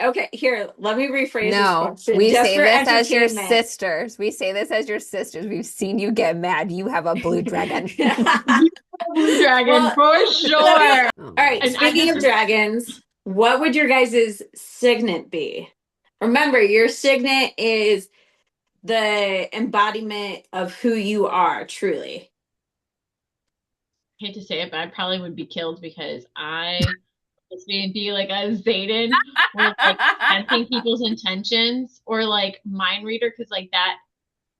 okay, here, let me rephrase this No, question we just say for this as your entertainment. sisters. We say this as your sisters. We've seen you get mad. You have a blue dragon. You are a blue dragon Well, for let me. sure. Oh All my right. And I Speaking just of dragons, what would your guys' signet be? Remember, your signet is the embodiment of who you are truly. hate to say it, but I probably would be killed because I was going to be like a Zayden or like sensing people's intentions or like mind reader because like that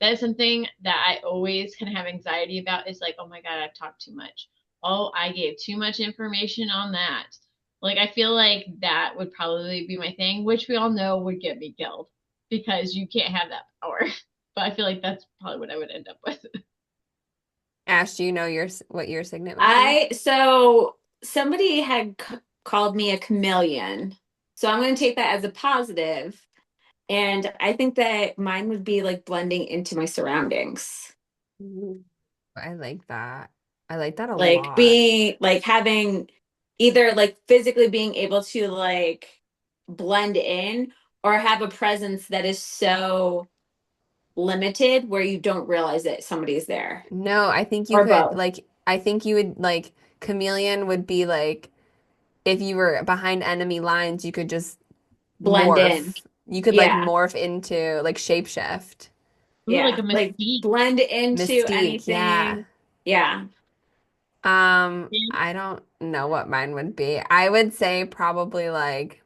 is something that I always kind of have anxiety about is like, oh my God, I've talked too much. Oh, I gave too much information on that. Like, I feel like that would probably be my thing, which we all know would get me killed because you can't have that power. But I feel like that's probably what I would end up with. Ash, do you know what your signet would be? So somebody had called me a chameleon. So I'm going to take that as a positive. And I think that mine would be like blending into my surroundings. Mhm. I like that. I like that a Like lot. being like having either like physically being able to like blend in or have a presence that is so limited where you don't realize that somebody's there No, I think you or could both. like I think you would like chameleon would be like if you were behind enemy lines, you could just Blend in. morph. You could like Yeah. morph into like shapeshift. Ooh, like Yeah. a Like mystique. blend into Mystique, yeah. anything. Yeah. I don't know what mine would be. I would say probably like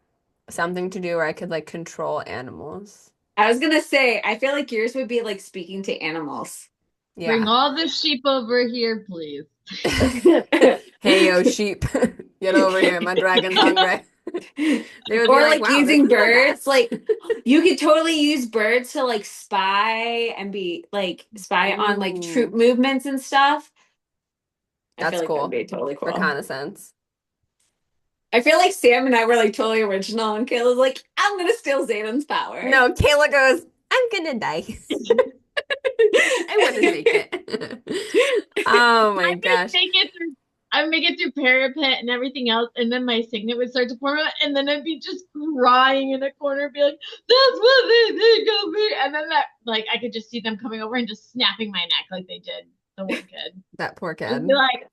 something to do where I could like control animals. I was gonna say, I feel like yours would be like speaking to animals. Bring Yeah. all the sheep over here, please. Hey yo, sheep, get over here. My dragon's hungry. They would be Or like, like wow, this using is the birds, best. like you could totally use birds to like spy and be like spy on like troop Ooh, movements and stuff. I feel that's like that would cool. be totally cool. Reconnaissance. I feel like Sam and I were like totally original, and Kayla's like, I'm gonna steal Zayden's power. No, Kayla goes, I'm gonna die. I wouldn't make it. Oh my I would gosh. make it through. I'd make it through parapet and everything else, and then my signet would start to form out, and then I'd be just crying in a corner, be like, "That's what they think of me," and then that, like, I could just see them coming over and just snapping my neck like they did the one kid. That poor Just be kid. like,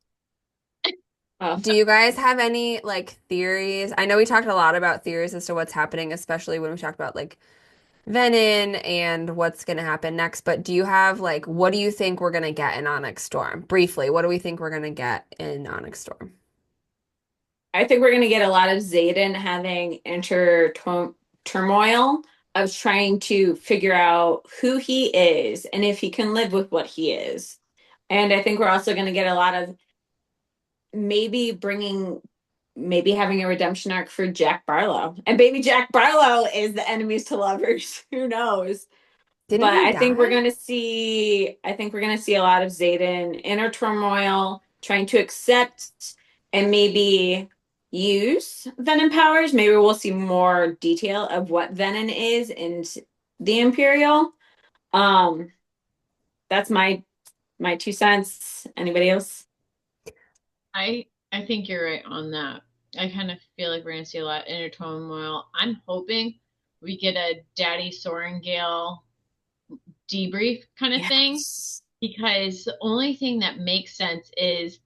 Oh, Do you guys have any like theories? I know we talked a lot about theories as to what's happening, especially when we talked about like Venom and what's going to happen next. But do you have like, what do you think we're going to get in Onyx Storm? Briefly, what do we think we're going to get in Onyx Storm? I think we're gonna get a lot of Zayden having inner turmoil of trying to figure out who he is and if he can live with what he is. And I think we're also gonna get a lot of maybe bringing maybe having a redemption arc for Jack Barlow. And baby Jack Barlow is the enemies to lovers. Who knows? Didn't But he die? I think we're gonna see a lot of Zayden inner turmoil, trying to accept and maybe use Venom powers. Maybe we'll see more detail of what Venom is in the Imperial. Um, that's my 2 cents. Anybody else? I think you're right on that. I kind of feel like we're gonna see a lot of inner turmoil. I'm hoping we get a Daddy Sorengale debrief kind of thing Yes. because the only thing that makes sense is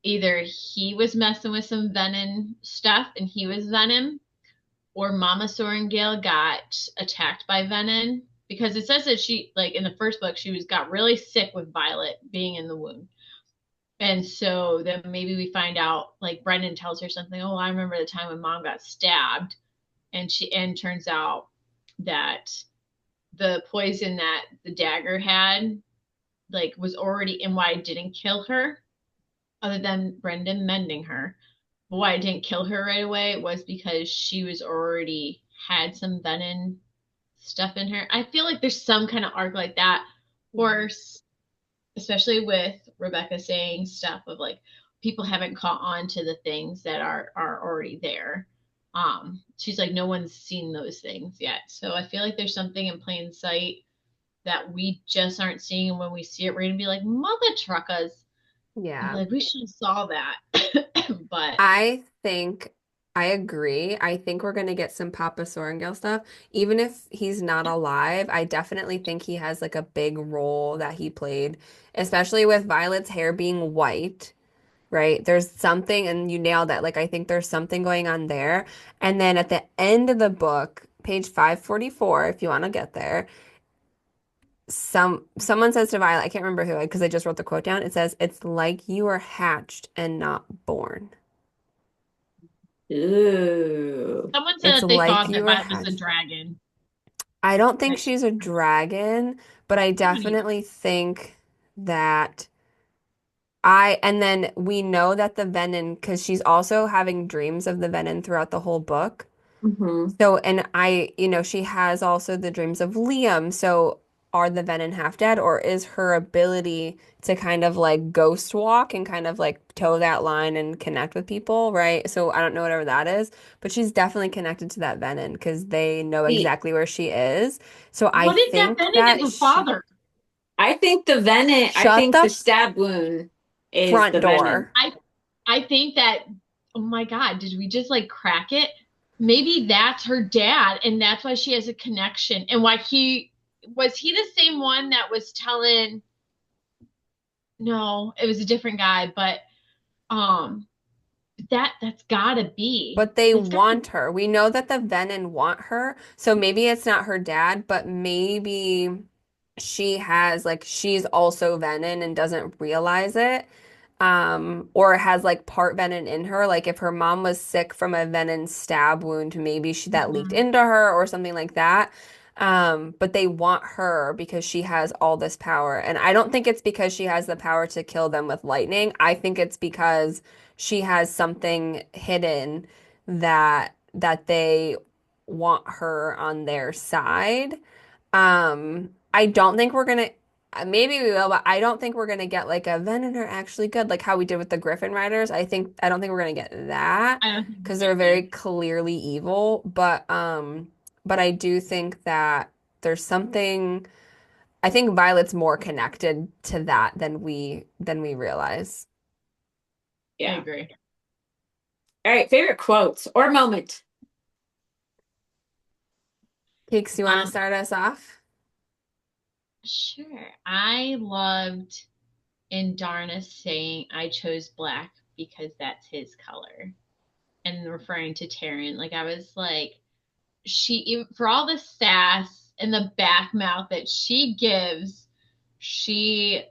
either he was messing with some venom stuff and he was venom, or Mama Sorengale got attacked by venom because it says that she, like in the first book, she was got really sick with Violet being in the womb. And so then maybe we find out, like Brendan tells her something, oh, I remember the time when mom got stabbed, and turns out that the poison that the dagger had like was already in why it didn't kill her, other than Brendan mending her. But why it didn't kill her right away was because she was already had some venom stuff in her. I feel like there's some kind of arc like that, or especially with Rebecca saying stuff of like people haven't caught on to the things that are already there. She's like, no one's seen those things yet. So I feel like there's something in plain sight that we just aren't seeing, and when we see it, we're gonna be like, mother truckers. And Yeah. like, we should have saw that. But I think I agree. I think we're going to get some Papa Sorrengail stuff. Even if he's not alive, I definitely think he has like a big role that he played, especially with Violet's hair being white, right? There's something, and you nailed it. Like, I think there's something going on there. And then at the end of the book, page 544, if you want to get there, someone says to Violet, I can't remember who, because I just wrote the quote down. It says, "It's like you were hatched and not born." Ooh. someone said It's that they like thought you that were Violet was a hatched. dragon. I don't think Right? she's a dragon, but I I don't either. definitely think that and then we know that the Venom, because she's also having dreams of the Venom throughout the whole book. Mm-hmm. So, and she has also the dreams of Liam. So, are the Venom half dead, or is her ability to kind of like ghost walk and kind of like toe that line and connect with people, right? So, I don't know whatever that is, but she's definitely connected to that Venom because they know See, exactly where she is. So, I What if that think Venom is that her she father? I shut think the the stab wound is front the venom. door. I think that, oh my God, did we just like crack it? Maybe that's her dad, and that's why she has a connection, and why he the same one that was telling, no, it was a different guy, but um that's gotta be. But they That's gotta want her. We know that the Venom want her. So maybe it's not her dad, but maybe she's also Venom and doesn't realize it. Or has like part Venom in her. Like if her mom was sick from a Venom stab wound, maybe that leaked Mhm. into her or something like that. But they want her because she has all this power. And I don't think it's because she has the power to kill them with lightning. I think it's because she has something hidden that they want her on their side. I don't think we're gonna, maybe we will, but I don't think we're gonna get like a Venom are actually good, like how we did with the Griffin Riders. I don't think we're gonna get that I don't think because we're they're gonna very clearly evil. But I do think that there's something. I think Violet's more connected to that than we realize. I Yeah. agree. All right, favorite quotes or moment. Keeks, you want to Um, start us off? sure. I loved Indarna saying I chose black because that's his color and referring to Taryn. Like I was like, for all the sass and the back mouth that she gives, she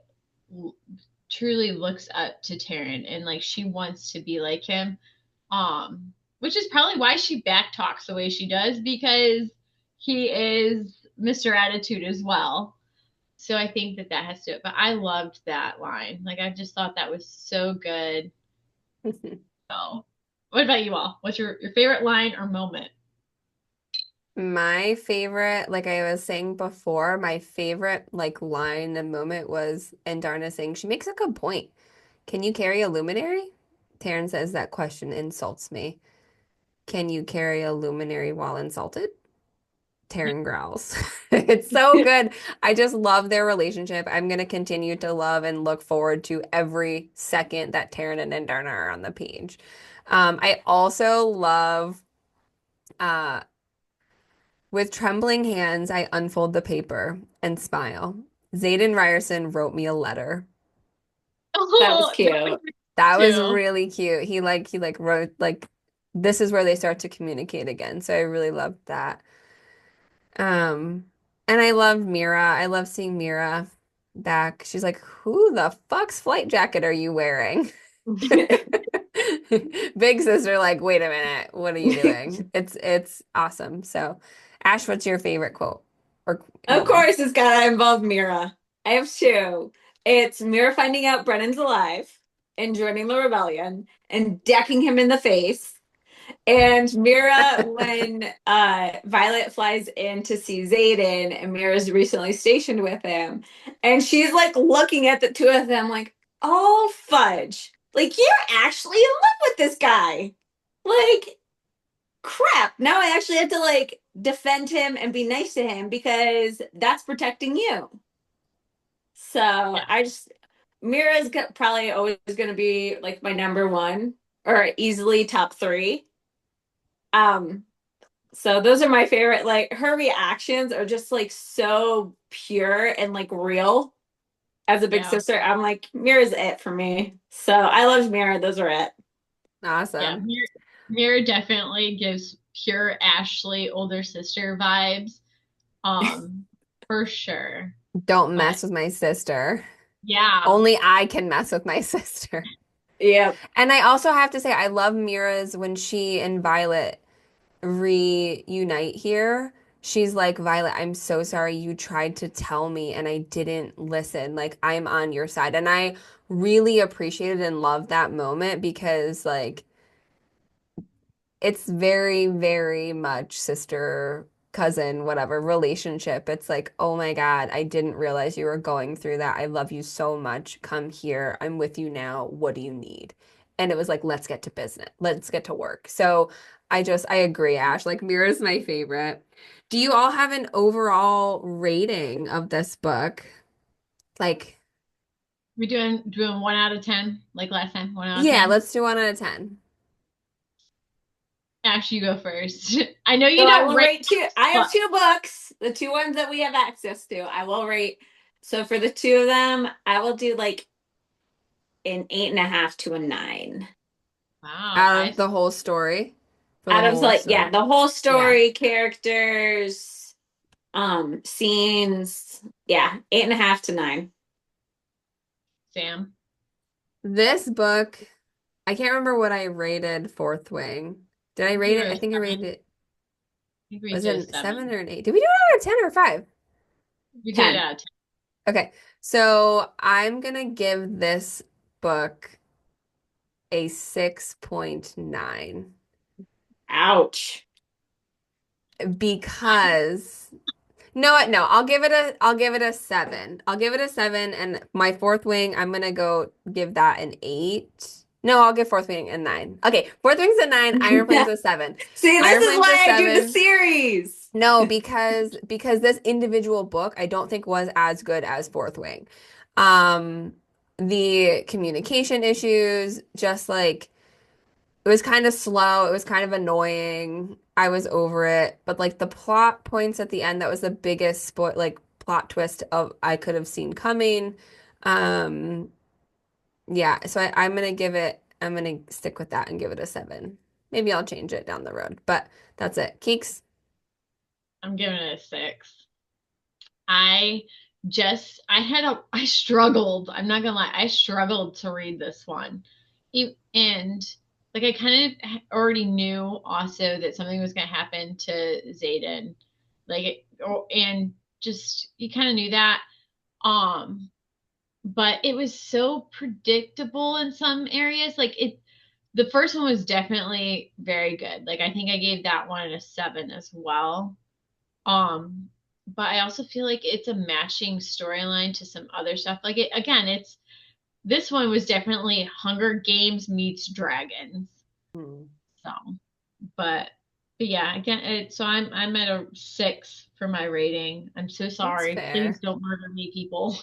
truly looks up to Taryn and like she wants to be like him. Which is probably why she back talks the way she does because he is Mr. Attitude as well. So I think that that has to do it. But I loved that line. Like I just thought that was so good. So, what about you all? What's your favorite line or moment? My favorite, like I was saying before, my favorite like line and moment was Andarna saying, she makes a good point. Can you carry a luminary? Taryn says that question insults me. Can you carry a luminary while insulted? Taryn growls. It's so good. I just love their relationship. I'm gonna continue to love and look forward to every second that Taryn and Andarna are on the page. I also love uh with trembling hands, I unfold the paper and smile. Zayden Ryerson wrote me a letter. That was Oh, that was cute. That was too. really cute. He wrote like this is where they start to communicate again. So I really loved that. And I loved Mira. I love seeing Mira back. She's like, "Who the fuck's flight jacket are you wearing?" Big sister, like, wait a minute, what are you doing? It's awesome. So, Ash, what's your favorite quote or Of moment? course, it's gotta involve Mira. I have two. It's Mira finding out Brennan's alive and joining the rebellion and decking him in the face. And Mira, when Violet flies in to see Xaden, and Mira's recently stationed with him, and she's like looking at the two of them, like, oh fudge, like you're actually in love with this guy. Like, crap. Now I actually have to like defend him and be nice to him because that's protecting you. So Yeah, I just Mira's probably always going to be like my number one or easily top three. Um, So those are my favorite. Like her reactions are just like so pure and like real. As a big yeah, sister, I'm like Mira's it for me. So I love Mira. Those are it. yeah. Awesome. Mira definitely gives pure Ashley older sister vibes. Um, for sure. Don't But mess with my sister. yeah, Only I can mess with my sister. Yep. And I also have to say, I love Mira's when she and Violet reunite here. She's like, Violet, I'm so sorry you tried to tell me and I didn't listen. Like, I'm on your side. And I really appreciated and loved that moment because, like, it's very, very much sister, cousin, whatever relationship. It's like, oh my God, I didn't realize you were going through that. I love you so much. Come here. I'm with you now. What do you need? And it was like, let's get to business. Let's get to work. So I agree, Ash. Like, Mira's my favorite. Do you all have an overall rating of this book? Like, we doing 1 out of 10 like last time. 1 out of yeah, 10. let's do 1 out of 10. Ash, you go first. I know So you I don't will rate, rate two. I have but two books, the two ones that we have access to. I will rate. So for the two of them, I will do like an 8.5 to a 9. wow, Out high. of the whole story, for the Out of whole like, yeah, story. the whole Yeah. story, characters, scenes. Yeah, 8.5 to 9. Sam. This book, I can't remember what I rated Fourth Wing. Did I I think rate you it? were I think I rated seven. it. I think we Was did a it a seven seven. or an eight? Did we do it out of 10 or five? We did 10. 10. Okay. So I'm gonna give this book a 6.9. Ouch. because no, I'll give it a 7. I'll give it a 7, and my fourth wing, I'm gonna go give that an 8. No, I'll give fourth wing a 9. Okay, fourth wing's a 9, Iron Flame's a 7. See, this Iron is Flame's a why I do the 7. series. No, because this individual book I don't think was as good as Fourth Wing. Um, the communication issues, just like it was kind of slow, it was kind of annoying. I was over it, but like the plot points at the end, that was the biggest plot twist of I could have seen coming. Um, yeah, so I'm gonna stick with that and give it a 7. Maybe I'll change it down the road, but that's it. Keeks. I'm giving it a 6. I I struggled. I'm not gonna lie, I struggled to read this one. And like I kind of already knew also that something was gonna happen to Zayden. And just you kind of knew that. Um, but it was so predictable in some areas. The first one was definitely very good. Like I think I gave that one a 7 as well. Um, but I also feel like it's a matching storyline to some other stuff. Like it again, it's this one was definitely Hunger Games meets Dragons. Hmm. So, but but yeah, again, so I'm at a 6 for my rating. I'm so That's sorry. Please fair. don't murder me, people.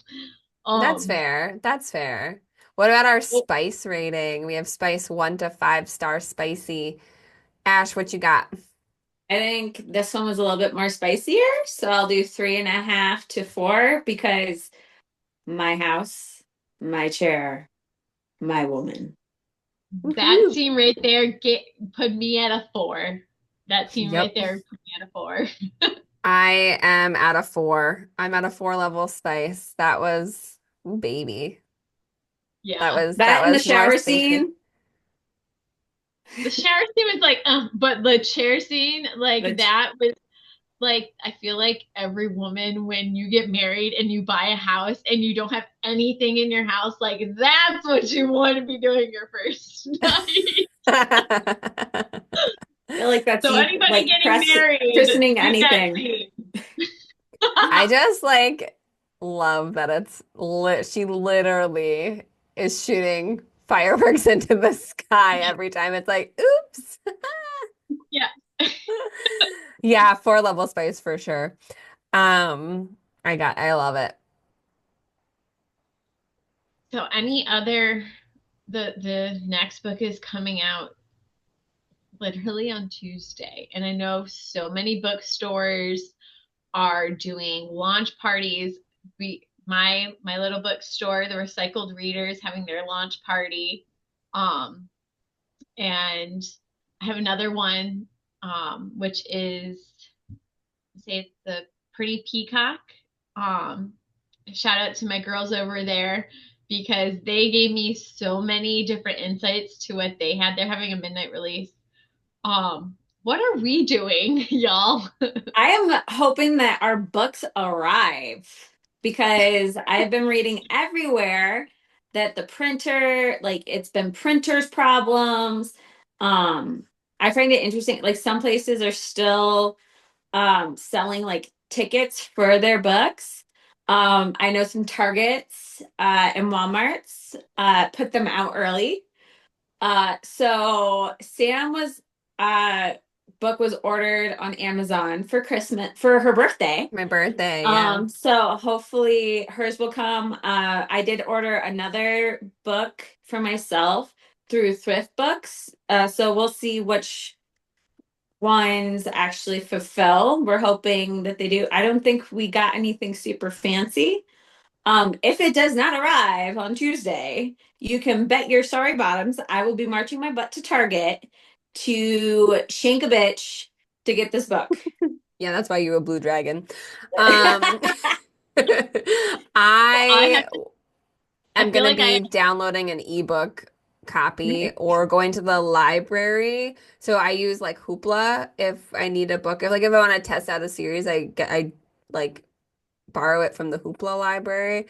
That's Um, fair. That's fair. What about our well, spice rating? We have spice 1 to 5 star spicy. Ash, what you got? I think this one was a little bit more spicier, so I'll do 3.5 to 4 because my house, my chair, my woman. that Woohoo. scene right there put me at a 4. That scene right Yep. there put me at a 4. I am at a 4. I'm at a 4 level spice. That was, ooh, baby. That Yeah. was that That in the was more shower spicy. scene, The shower scene was like, but the chair scene, like which that was like, I feel like every woman, when you get married and you buy a house and you don't have anything in your house, like that's what you want to be doing your first night. I feel like that's So you anybody like getting married, christening do that anything. scene. I just like love that she literally is shooting fireworks into the sky every time. It's like, oops. Yeah. Yeah, 4 level spice for sure. I love it. So any other the next book is coming out literally on Tuesday, and I know so many bookstores are doing launch parties. My little bookstore, the Recycled Readers, having their launch party. And I have another one, which is say it's the Pretty Peacock. Um, Shout out to my girls over there because they gave me so many different insights to what they had. They're having a midnight release. What are we doing, y'all? I am hoping that our books arrive because I've been reading everywhere that the printer, like it's been printers problems. Um, I find it interesting. Like some places are still selling like tickets for their books. I know some Targets and Walmarts put them out early. So Sam was uh book was ordered on Amazon for Christmas for her birthday. My birthday, yeah. So hopefully hers will come. I did order another book for myself through Thrift Books. So we'll see which ones actually fulfill. We're hoping that they do. I don't think we got anything super fancy. If it does not arrive on Tuesday, you can bet your sorry bottoms I will be marching my butt to Target to shank a bitch to get this book. Yeah, that's why you a blue dragon. Um, I I have to, I am feel gonna like I be downloading an ebook copy or going to the library. So I use like Hoopla if I need a book. If I want to test out a series, I like borrow it from the Hoopla library.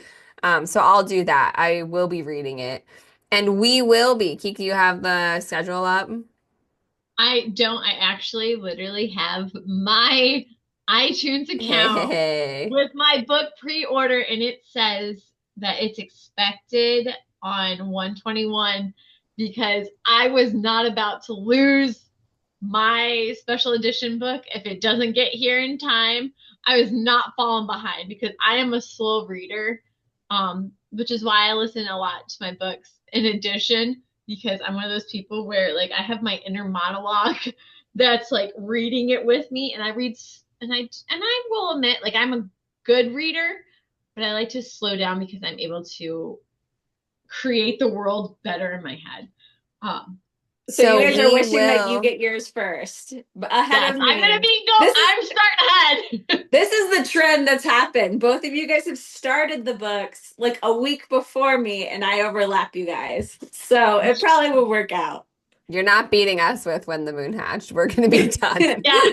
So I'll do that. I will be reading it. And we will be. Kiki, you have the schedule up? I don't. I actually literally have my iTunes account Hey. with my book pre-order, and it says that it's expected on 121 because I was not about to lose my special edition book if it doesn't get here in time. I was not falling behind because I am a slow reader, which is why I listen a lot to my books in addition because I'm one of those people where like I have my inner monologue that's like reading it with me and I read and I will admit like I'm a good reader, but I like to slow down because I'm able to create the world better in my head. Um, So you So guys are we wishing that you will. get yours first, ahead yes, of I'm gonna me. be go. This is I'm starting ahead. this is the trend that's happened. Both of you guys have started the books like a week before me, and I overlap you guys. So it probably will work out. You're not beating us with When the Moon Hatched. We're going to be done. Yeah.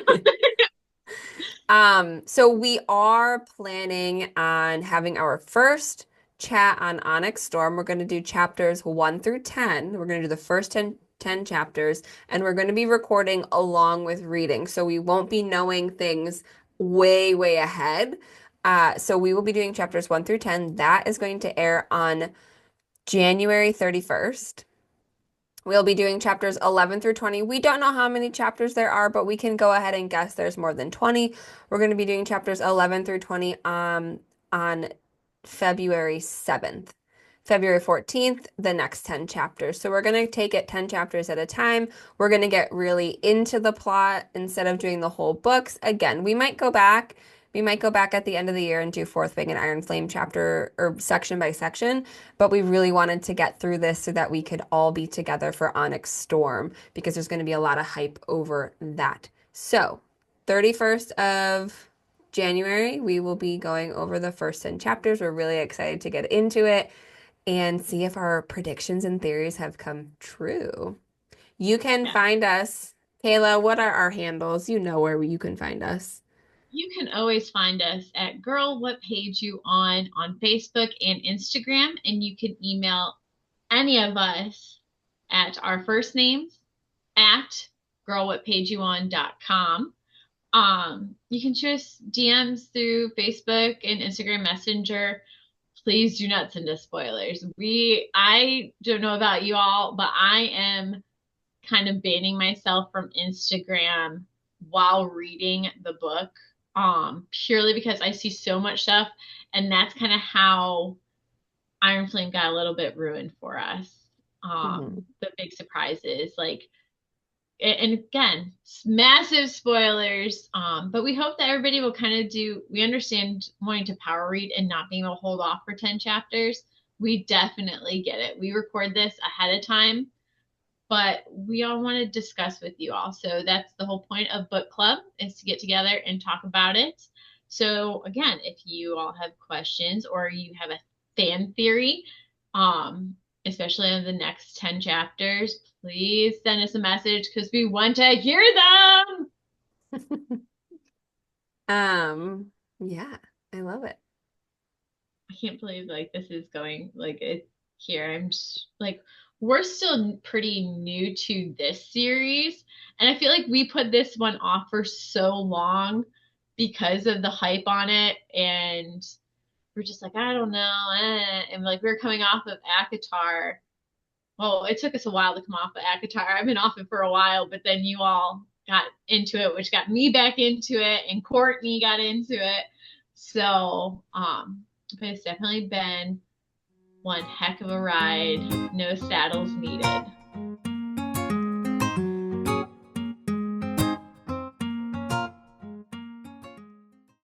So we are planning on having our first chat on Onyx Storm. We're going to do chapters 1 through 10. We're going to do the first 10 chapters, and we're going to be recording along with reading. So we won't be knowing things way, way ahead. So we will be doing chapters 1 through 10. That is going to air on January 31st. We'll be doing chapters 11 through 20. We don't know how many chapters there are, but we can go ahead and guess there's more than 20. We're going to be doing chapters 11 through 20 on February 7th. February 14th, the next 10 chapters. So we're going to take it 10 chapters at a time. We're going to get really into the plot instead of doing the whole books. Again, we might go back. We might go back at the end of the year and do Fourth Wing and Iron Flame chapter or section by section, but we really wanted to get through this so that we could all be together for Onyx Storm because there's going to be a lot of hype over that. So, 31st of January, we will be going over the first 10 chapters. We're really excited to get into it and see if our predictions and theories have come true. You can Yeah. find us. Kayla, what are our handles? You know where you can find us. You can always find us at Girl What Page You on Facebook and Instagram, and you can email any of us at our first names at girlwhatpageyouon.com. You can shoot us DMs through Facebook and Instagram Messenger. Please do not send us spoilers. I don't know about you all, but I am kind of banning myself from Instagram while reading the book, purely because I see so much stuff, and that's kind of how Iron Flame got a little bit ruined for us. The big surprises, like, and again, massive spoilers. But we hope that everybody will kind of do. We understand wanting to power read and not being able to hold off for 10 chapters. We definitely get it. We record this ahead of time, but we all want to discuss with you all. So that's the whole point of book club, is to get together and talk about it. So again, if you all have questions or you have a fan theory, especially on the next 10 chapters, please send us a message because we want to hear them. Yeah, I love it. I can't believe like this is going like it here. I'm just like we're still pretty new to this series, and I feel like we put this one off for so long because of the hype on it, and we're just like I don't know, and like we are coming off of ACOTAR. Well, it took us a while to come off of ACOTAR. I've been off it for a while, but then you all got into it, which got me back into it, and Courtney got into it. So, but it's definitely been one heck of a ride. No saddles needed.